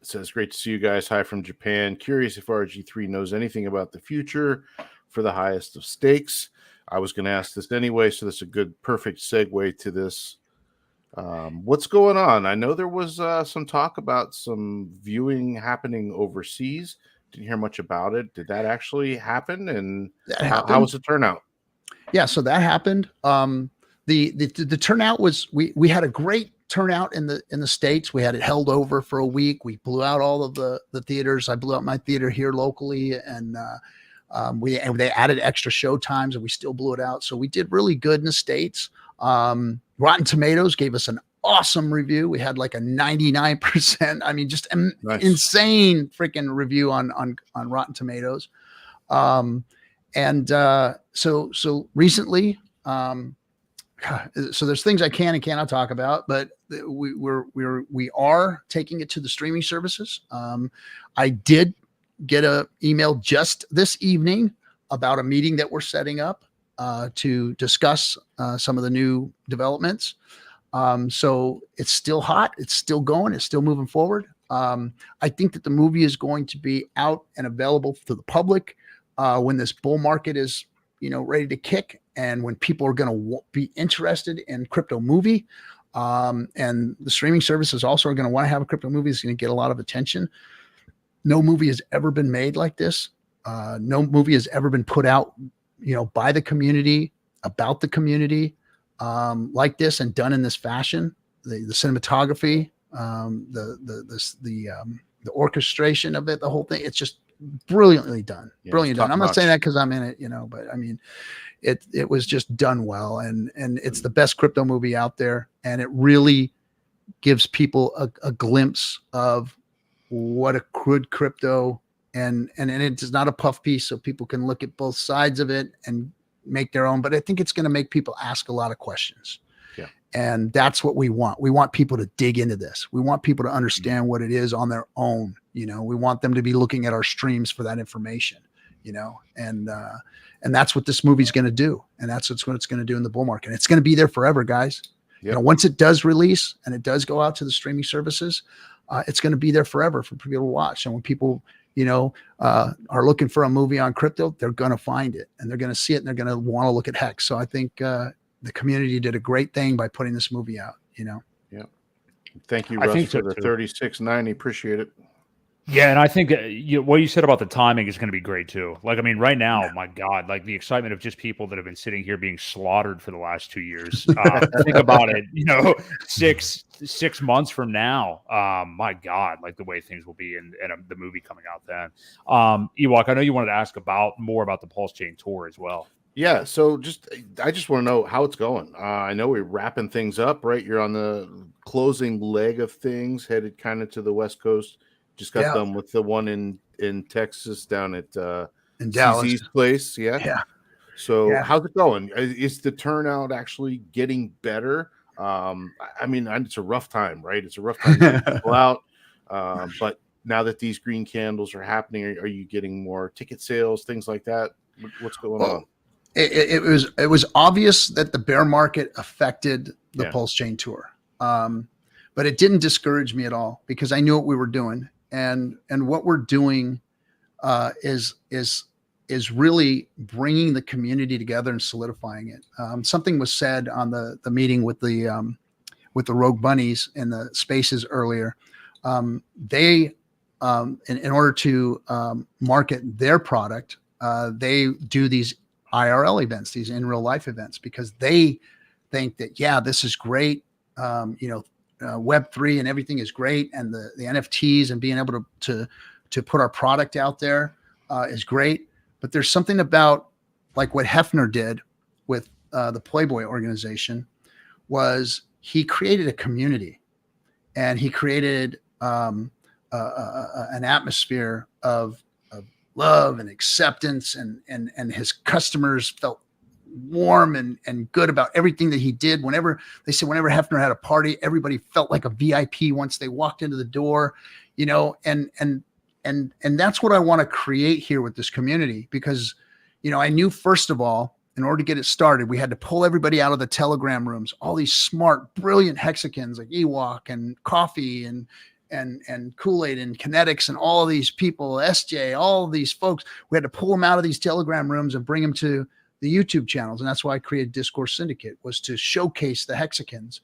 Says, great to see you guys. Hi from Japan. Curious if RG3 knows anything about the future for the highest of stakes. I was going to ask this anyway, so that's a perfect segue to this What's going on? I know there was some talk about some viewing happening overseas. Didn't hear much about it. Did that actually happen? And how was the turnout? Yeah, so that happened. The turnout was we had a great turnout in the States. We had it held over for a week. We blew out all of the theaters. I blew out my theater here locally, and they added extra show times, and we still blew it out. So we did really good in the States. Rotten Tomatoes gave us an awesome review. We had like a 99%. I mean, just Nice. insane freaking review on Rotten Tomatoes. So recently, so there's things I can and cannot talk about, but we are taking it to the streaming services. I did get an email just this evening about a meeting that we're setting up to discuss some of the new developments. So it's still hot. It's still going. It's still moving forward. I think that the movie is going to be out and available to the public when this bull market is, ready to kick, and when people are going to be interested in crypto movie. And the streaming services also are going to want to have a crypto movie. It's going to get a lot of attention. No movie has ever been made like this. No movie has ever been put out, by the community, about the community, like this, and done in this fashion. The cinematography, the orchestration of it, the whole thing, it's just brilliantly done. Yeah, Brilliant done. I'm not top-notch. saying that because I'm in it, but I mean, it was just done well, and it's the best crypto movie out there, and it really gives people a glimpse of what a good crypto, and it's not a puff piece, so people can look at both sides of it and make their own. But I think it's going to make people ask a lot of questions. Yeah. And that's what we want. We want people to dig into this. We want people to understand what it is on their own. We want them to be looking at our streams for that information, and that's what this movie's going to do. And that's what it's going to do in the bull market. It's going to be there forever, guys. Yep. Once it does release and it does go out to the streaming services, it's going to be there forever for people to watch. And when people, are looking for a movie on crypto, they're going to find it, and they're going to see it, and they're going to want to look at HEX. So I think the community did a great thing by putting this movie out. Yeah. Thank you, I Russ, think for so, the too. 3690. Appreciate it. Yeah, and I think what you said about the timing is going to be great too. Like, I mean, right now, my God, like the excitement of just people that have been sitting here being slaughtered for the last 2 years. Think about it, 6 months from now. My God, like the way things will be in the movie coming out then. Ewok, I know you wanted to ask more about the PulseChain tour as well. Yeah, so I just want to know how it's going. I know we're wrapping things up, right? You're on the closing leg of things, headed kind of to the West Coast. Just got done with the one in Texas down at In Dallas. CZ's place. Yeah. So how's it going? Is the turnout actually getting better? I mean, it's a rough time, right? It's a rough time to get people out. But now that these green candles are happening, are you getting more ticket sales, things like that? What's going on? It was obvious that the bear market affected the PulseChain tour, but it didn't discourage me at all, because I knew what we were doing, and what we're doing is really bringing the community together and solidifying it. Something was said on the meeting with the Rogue Bunnies in the spaces earlier. They in order to market their product, they do these IRL events, these in real life events, because they think that, this is great. Web3 and everything is great. And the NFTs and being able to put our product out there is great. But there's something about, like what Hefner did with the Playboy organization, was he created a community, and he created an atmosphere of love and acceptance, and his customers felt warm and good about everything that he did. Whenever Hefner had a party, everybody felt like a VIP once they walked into the door, and that's what I want to create here with this community, because, I knew, first of all, in order to get it started, we had to pull everybody out of the Telegram rooms, all these smart, brilliant hexicans like Ewok and Coffee and Kool-Aid and Kinetics and all of these people, SJ, all of these folks. We had to pull them out of these Telegram rooms and bring them to the YouTube channels. And that's why I created Discourse Syndicate, was to showcase the hexicans.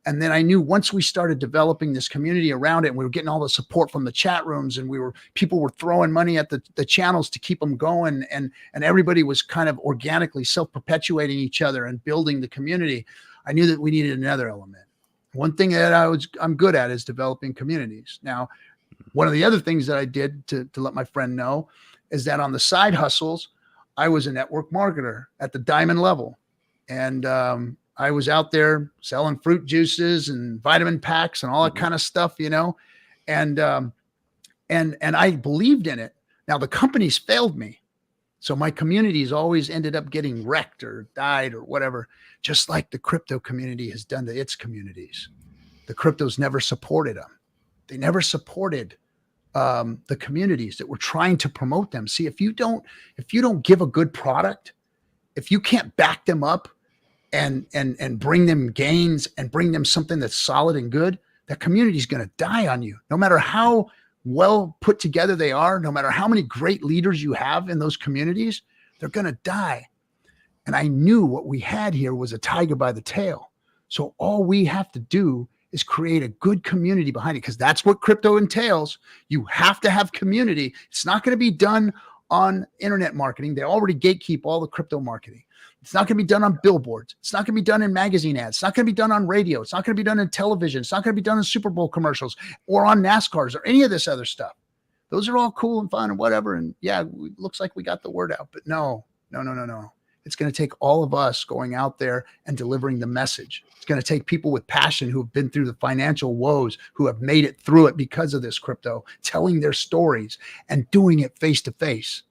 And then I knew once we started developing this community around it, and we were getting all the support from the chat rooms, and people were throwing money at the channels to keep them going, and everybody was kind of organically self-perpetuating each other and building the community. I knew that we needed another element. One thing that I'm good at is developing communities. Now, one of the other things that I did to let my friend know is that on the side hustles, I was a network marketer at the diamond level. And I was out there selling fruit juices and vitamin packs and all that kind of stuff, you know, and I believed in it. Now the companies failed me. So my communities always ended up getting wrecked or died or whatever, just like the crypto community has done to its communities. The cryptos never supported them. They never supported the communities that were trying to promote them. See, if you don't give a good product, if you can't back them up and bring them gains and bring them something that's solid and good, that community is going to die on you. No matter how well put together they are, no matter how many great leaders you have in those communities, they're going to die. And I knew what we had here was a tiger by the tail. So all we have to do is create a good community behind it, because that's what crypto entails. You have to have community. It's not going to be done on internet marketing. They already gatekeep all the crypto marketing. It's not going to be done on billboards. It's not going to be done in magazine ads. It's not going to be done on radio. It's not going to be done in television. It's not going to be done in Super Bowl commercials or on NASCARs or any of this other stuff. Those are all cool and fun and whatever. And yeah, it looks like we got the word out, but no. It's going to take all of us going out there and delivering the message. It's going to take people with passion who have been through the financial woes, who have made it through it because of this crypto, telling their stories and doing it face to face.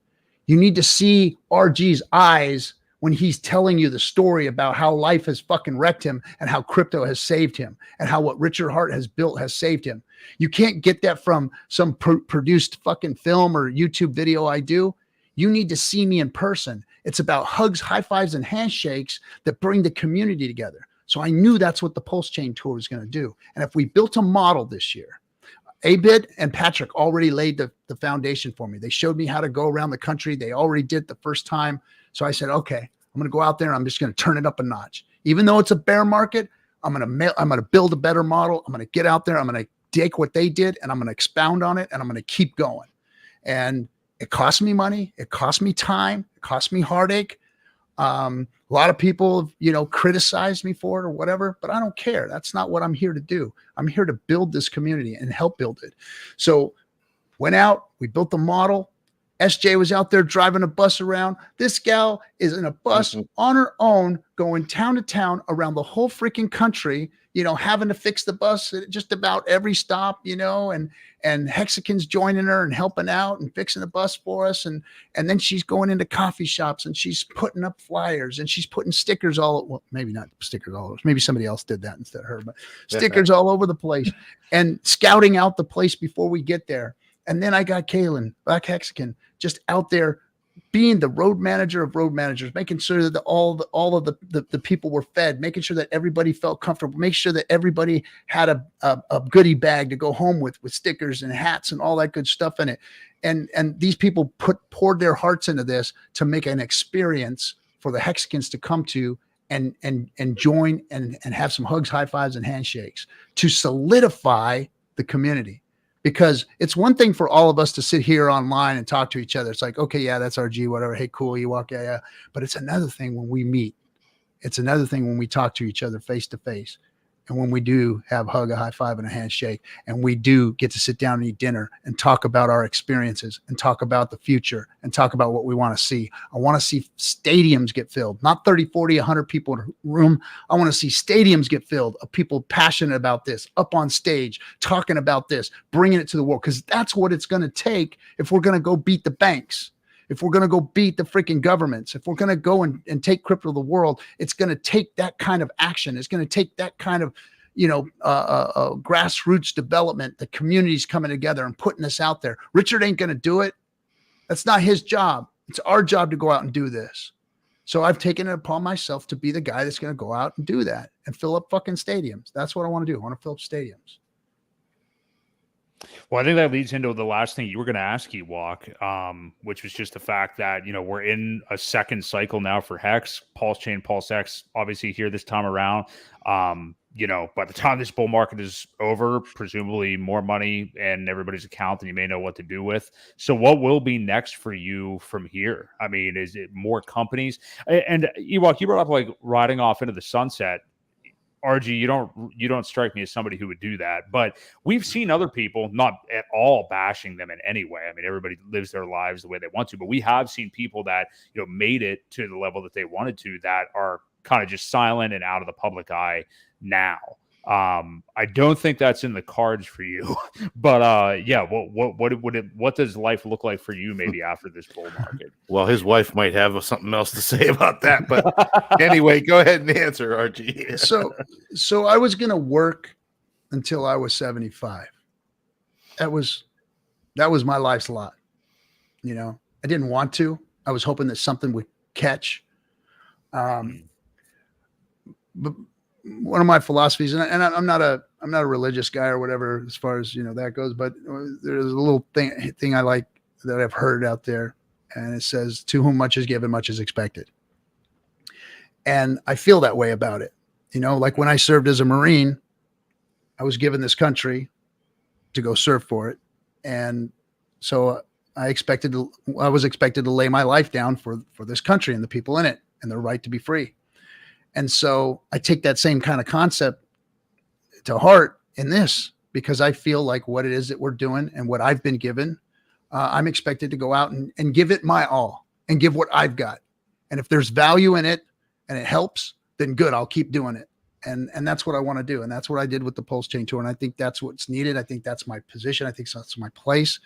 You need to see RG's eyes when he's telling you the story about how life has fucking wrecked him and how crypto has saved him and how what Richard Hart has built has saved him. You can't get that from some produced fucking film or YouTube video I do. You need to see me in person. It's about hugs, high fives, and handshakes that bring the community together. So I knew that's what the PulseChain tour was going to do. And if we built a model this year, Abid and Patrick already laid the foundation for me. They showed me how to go around the country. They already did the first time. So I said, okay, I'm going to go out there and I'm just going to turn it up a notch. Even though it's a bear market, I'm going to build a better model. I'm going to get out there. I'm going to take what they did and I'm going to expound on it and I'm going to keep going. And it cost me money. It cost me time. It cost me heartache. A lot of people, criticized me for it or whatever, but I don't care. That's not what I'm here to do. I'm here to build this community and help build it. So went out, we built the model. SJ was out there driving a bus around. This gal is in a bus on her own, going town to town around the whole freaking country, having to fix the bus at just about every stop, and Hexicans joining her and helping out and fixing the bus for us. And then she's going into coffee shops and she's putting up flyers and she's putting stickers maybe not stickers all over. Maybe somebody else did that instead of her, but stickers all over the place and scouting out the place before we get there. And then I got Kalen, Black Hexican, just out there being the road manager of road managers, making sure that all of the people were fed, making sure that everybody felt comfortable, make sure that everybody had a goodie bag to go home with stickers and hats and all that good stuff in it. And these people poured their hearts into this to make an experience for the Hexicans to come to and join and have some hugs, high fives, and handshakes to solidify the community. Because it's one thing for all of us to sit here online and talk to each other. It's like, okay, yeah, that's RG, whatever. Hey, cool, Ewok, yeah. But it's another thing when we meet. It's another thing when we talk to each other face to face. And when we do have a hug, a high five, and a handshake, and we do get to sit down and eat dinner and talk about our experiences and talk about the future and talk about what we want to see. I want to see stadiums get filled, not 30, 40, 100 people in a room. I want to see stadiums get filled of people passionate about this, up on stage, talking about this, bringing it to the world, because that's what it's going to take if we're going to go beat the banks. If we're going to go beat the freaking governments, if we're going to go and take crypto to the world, it's going to take that kind of action. It's going to take that kind of, grassroots development, the communities coming together and putting this out there. Richard ain't going to do it. That's not his job. It's our job to go out and do this. So I've taken it upon myself to be the guy that's going to go out and do that and fill up fucking stadiums. That's what I want to do. I want to fill up stadiums. Well, I think that leads into the last thing you were going to ask, Ewok, which was just the fact that, we're in a second cycle now for HEX, PulseChain, PulseX, obviously here this time around. by the time this bull market is over, presumably more money in everybody's account than you may know what to do with. So what will be next for you from here? I mean, is it more companies? And Ewok, you brought up like riding off into the sunset. RG, you don't strike me as somebody who would do that, but we've seen other people not at all bashing them in any way. I mean, everybody lives their lives the way they want to, but we have seen people that, made it to the level that they wanted to that are kind of just silent and out of the public eye now. I don't think that's in the cards for you, but yeah, what does life look like for you maybe after this bull market? Well, his wife might have something else to say about that, but anyway, go ahead and answer, RG. So I was going to work until I was 75. That was my life's lot. I didn't want to. I was hoping that something would catch. But one of my philosophies, and I'm not a religious guy or whatever as far as that goes, but there's a little thing I like that I've heard out there, and it says, "To whom much is given, much is expected." And I feel that way about it. Like when I served as a Marine, I was given this country to go serve for it, and so I was expected to lay my life down for this country and the people in it and their right to be free. And so I take that same kind of concept to heart in this, because I feel like what it is that we're doing and what I've been given, I'm expected to go out and give it my all and give what I've got. And if there's value in it and it helps, then good, I'll keep doing it. And that's what I want to do. And that's what I did with the PulseChain tour. And I think that's what's needed. I think that's my position. I think that's my place.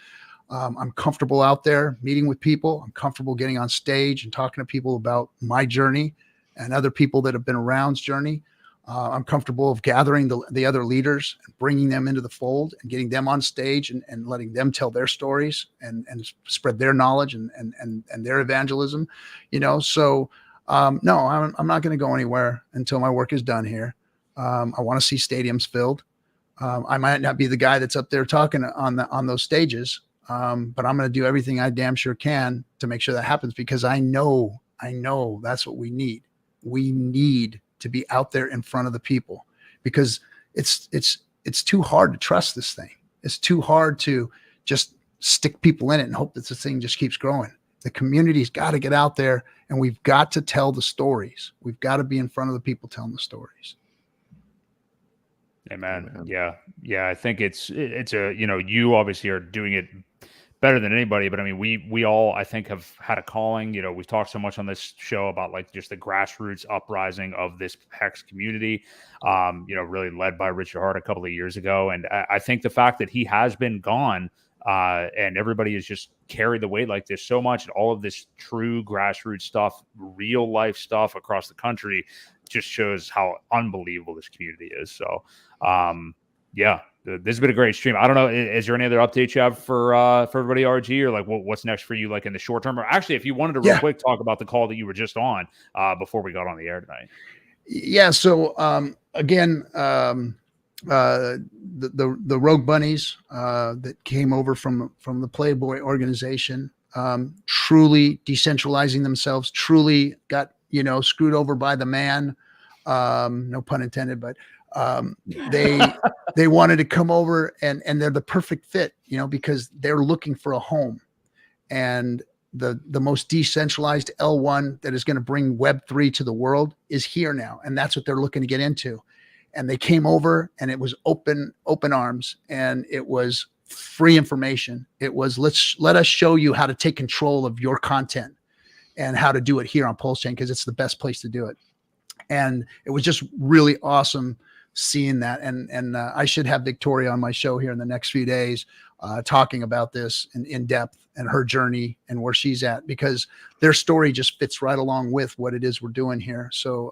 I'm comfortable out there meeting with people. I'm comfortable getting on stage and talking to people about my journey and other people that have been around's journey. I'm comfortable of gathering the other leaders and bringing them into the fold and getting them on stage and letting them tell their stories and spread their knowledge and their evangelism, So no, I'm not going to go anywhere until my work is done here. I want to see stadiums filled. I might not be the guy that's up there talking on those stages, but I'm going to do everything I damn sure can to make sure that happens, because I know that's what we need. We need to be out there in front of the people, because it's too hard to trust this thing. It's too hard to just stick people in it and hope that this thing just keeps growing. The community's got to get out there, and we've got to tell the stories. We've got to be in front of the people telling the stories. Amen. Yeah. I think it's a, you obviously are doing it better than anybody, but I mean, we all, I think, have had a calling. We've talked so much on this show about like just the grassroots uprising of this HEX community, really led by Richard Hart a couple of years ago. And I think the fact that he has been gone, and everybody has just carried the weight like this so much, and all of this true grassroots stuff, real life stuff across the country, just shows how unbelievable this community is. So, yeah, this has been a great stream. I don't know, is there any other updates you have for everybody, RG, or like what's next for you, like in the short term? Or actually, if you wanted to real quick talk about the call that you were just on before we got on the air tonight. Yeah. So again, the Rogue Bunnies that came over from the Playboy organization, truly decentralizing themselves, truly got screwed over by the man. No pun intended, but they wanted to come over and they're the perfect fit, because they're looking for a home, and the most decentralized L1 that is going to bring Web3 to the world is here now. And that's what they're looking to get into. And they came over, and it was open arms, and it was free information. It was, let us show you how to take control of your content and how to do it here on PulseChain, because it's the best place to do it. And it was just really awesome seeing that. And I should have Victoria on my show here in the next few days, talking about this in depth and her journey and where she's at, because their story just fits right along with what it is we're doing here. So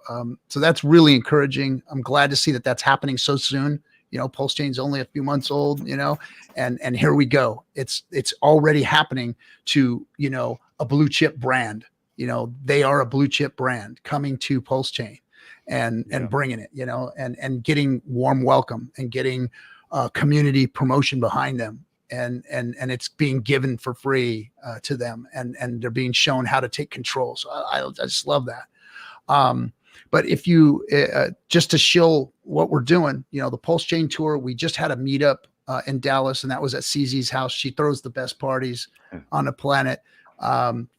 that's really encouraging. I'm glad to see that that's happening so soon. PulseChain's only a few months old, and here we go. It's already happening to, a blue chip brand. They are a blue chip brand coming to PulseChain and bringing it, and getting warm welcome and getting community promotion behind them. And it's being given for free to them, and they're being shown how to take control. So I just love that. But if you just to show what we're doing, you know, the PulseChain tour, we just had a meetup in Dallas, and that was at CZ's house. She throws the best parties on the planet.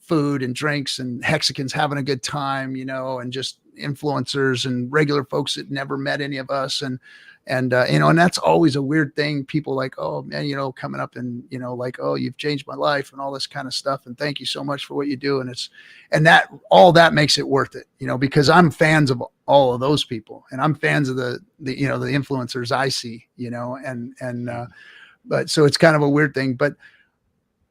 Food and drinks and Hexicans having a good time, you know, and just influencers and regular folks that never met any of us. And you know, and that's always a weird thing. People like, oh man, you know, coming up and, you know, like, oh, you've changed my life and all this kind of stuff. And thank you so much for what you do. And that all that makes it worth it, you know, because I'm fans of all of those people, and I'm fans of the you know, the influencers I see, you know, but so it's kind of a weird thing. But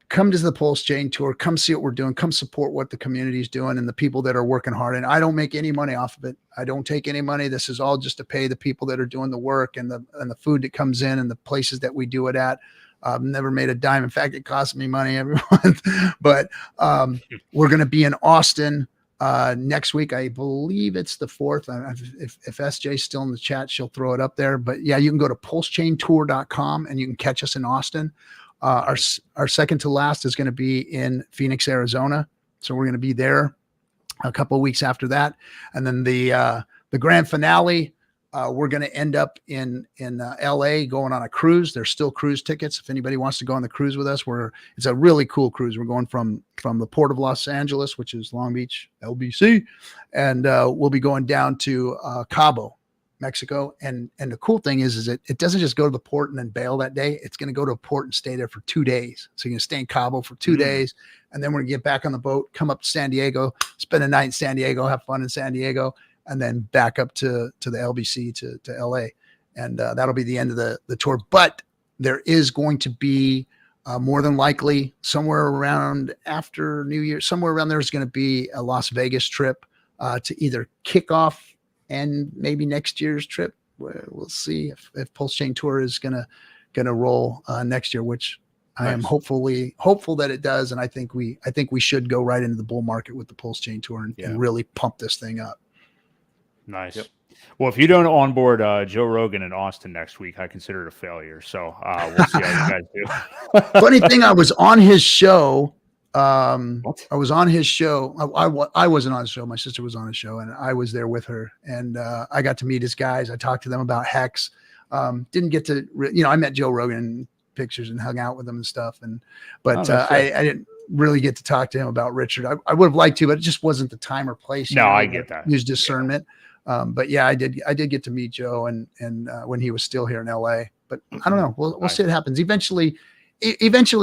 come to the PulseChain tour, come see what we're doing, come support what the community is doing and the people that are working hard. And I don't make any money off of it. I don't take any money. This is all just to pay the people that are doing the work and the food that comes in and the places that we do it at. Never made a dime. In fact, it costs me money every month. But we're going to be in Austin next week. I believe it's the 4th. If SJ's still in the chat, she'll throw it up there. But yeah, you can go to pulsechaintour.com and you can catch us in Austin. Our second to last is going to be in Phoenix, Arizona. So we're going to be there a couple of weeks after that. And then the grand finale, we're going to end up in LA going on a cruise. There's still cruise tickets. If anybody wants to go on the cruise with us, it's a really cool cruise. We're going from the port of Los Angeles, which is Long Beach, LBC. And we'll be going down to Cabo, Mexico. And the cool thing is it doesn't just go to the port and then bail that day. It's going to go to a port and stay there for 2 days. So you're going to stay in Cabo for 2 days. And then we're going to get back on the boat, come up to San Diego, spend a night in San Diego, have fun in San Diego, and then back up to the LBC to LA. And that'll be the end of the tour. But there is going to be more than likely somewhere around after New Year, somewhere around there is going to be a Las Vegas trip to either kick off and maybe next year's trip. We'll see if PulseChain Tour is gonna roll next year, which I am hopeful that it does. And I think we should go right into the bull market with the PulseChain Tour and really pump this thing up. Nice. Yep. Well, if you don't onboard Joe Rogan in Austin next week, I consider it a failure. So we'll see how you guys do. Funny thing, I was on his show. I was on his show. I wasn't on his show. My sister was on his show, and I was there with her. And I got to meet his guys. I talked to them about HEX. Didn't get to, I met Joe Rogan in pictures and hung out with him and stuff. But I didn't really get to talk to him about Richard. I would have liked to, but it just wasn't the time or place. No, I get that. Use discernment. But yeah, I did get to meet Joe and when he was still here in LA. But I don't know. We'll see what happens. Eventually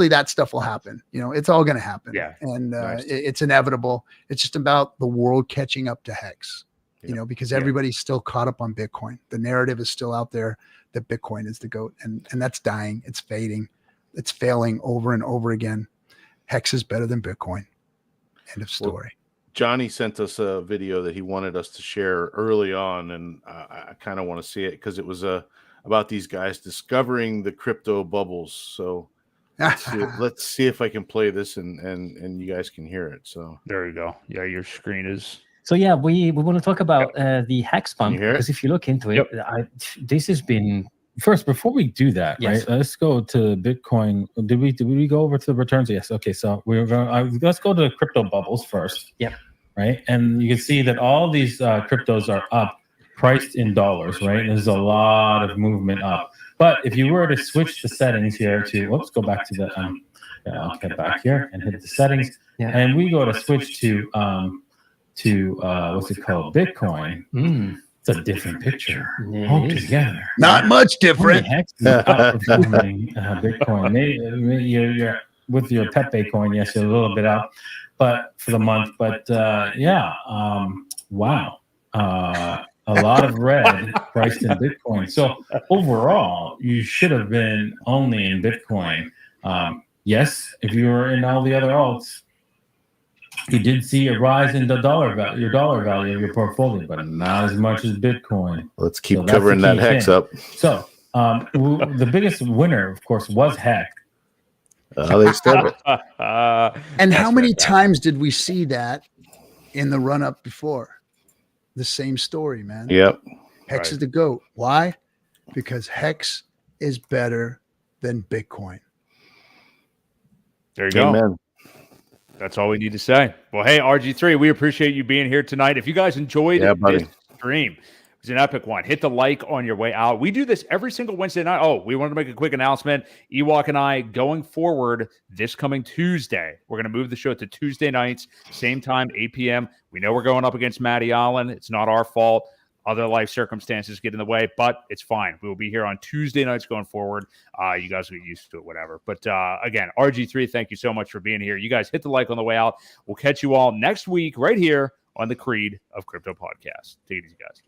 that stuff will happen. It's all going to happen. Yeah. And it's inevitable. It's just about the world catching up to HEX, because everybody's still caught up on Bitcoin. The narrative is still out there that Bitcoin is the GOAT, and that's dying. It's fading. It's failing over and over again. HEX is better than Bitcoin. End of story. Well, Johnny sent us a video that he wanted us to share early on, and I kind of want to see it because it was about these guys discovering the crypto bubbles. So let's see if I can play this and you guys can hear it. So there you go. Yeah, your screen is. So yeah, we want to talk about the HEX pump, because if you look into it, this has been first. Before we do that, right? Let's go to Bitcoin. Did we go over to the returns? Yes. Okay, so we're going. Let's go to the crypto bubbles first. Yep. Right, and you can see that all these cryptos are up, priced in dollars. Right, there's a lot of movement up. But if you were to switch the settings here to, let's go back to the, I'll get back here and hit the settings, and we go to switch to what's it called, Bitcoin. It's a different picture altogether. Not much different. HEX is outperforming Bitcoin. Maybe you're with your Pepe coin, yes, you're a little bit up, but for the month. But wow. A lot of red priced in Bitcoin. So overall, you should have been only in Bitcoin. Yes, if you were in all the other alts, you did see a rise in the dollar value, your dollar value of your portfolio, but not as much as Bitcoin. Let's keep covering that HEX up. So the biggest winner, of course, was HEX. They stole it. And how many times did we see that in the run up before? The same story, man. Yep. HEX is the GOAT. Why? Because HEX is better than Bitcoin. There you go. Amen. That's all we need to say. Well, hey, RG3, we appreciate you being here tonight. If you guys enjoyed this stream. It was an epic one. Hit the like on your way out. We do this every single Wednesday night. Oh, we wanted to make a quick announcement. Ewok and I, going forward this coming Tuesday, we're going to move the show to Tuesday nights, same time, 8 p.m. We know we're going up against Matty Allen. It's not our fault. Other life circumstances get in the way, but it's fine. We will be here on Tuesday nights going forward. You guys will get used to it, whatever. But again, RG3, thank you so much for being here. You guys hit the like on the way out. We'll catch you all next week right here on the Creed of Crypto podcast. Take it easy, guys.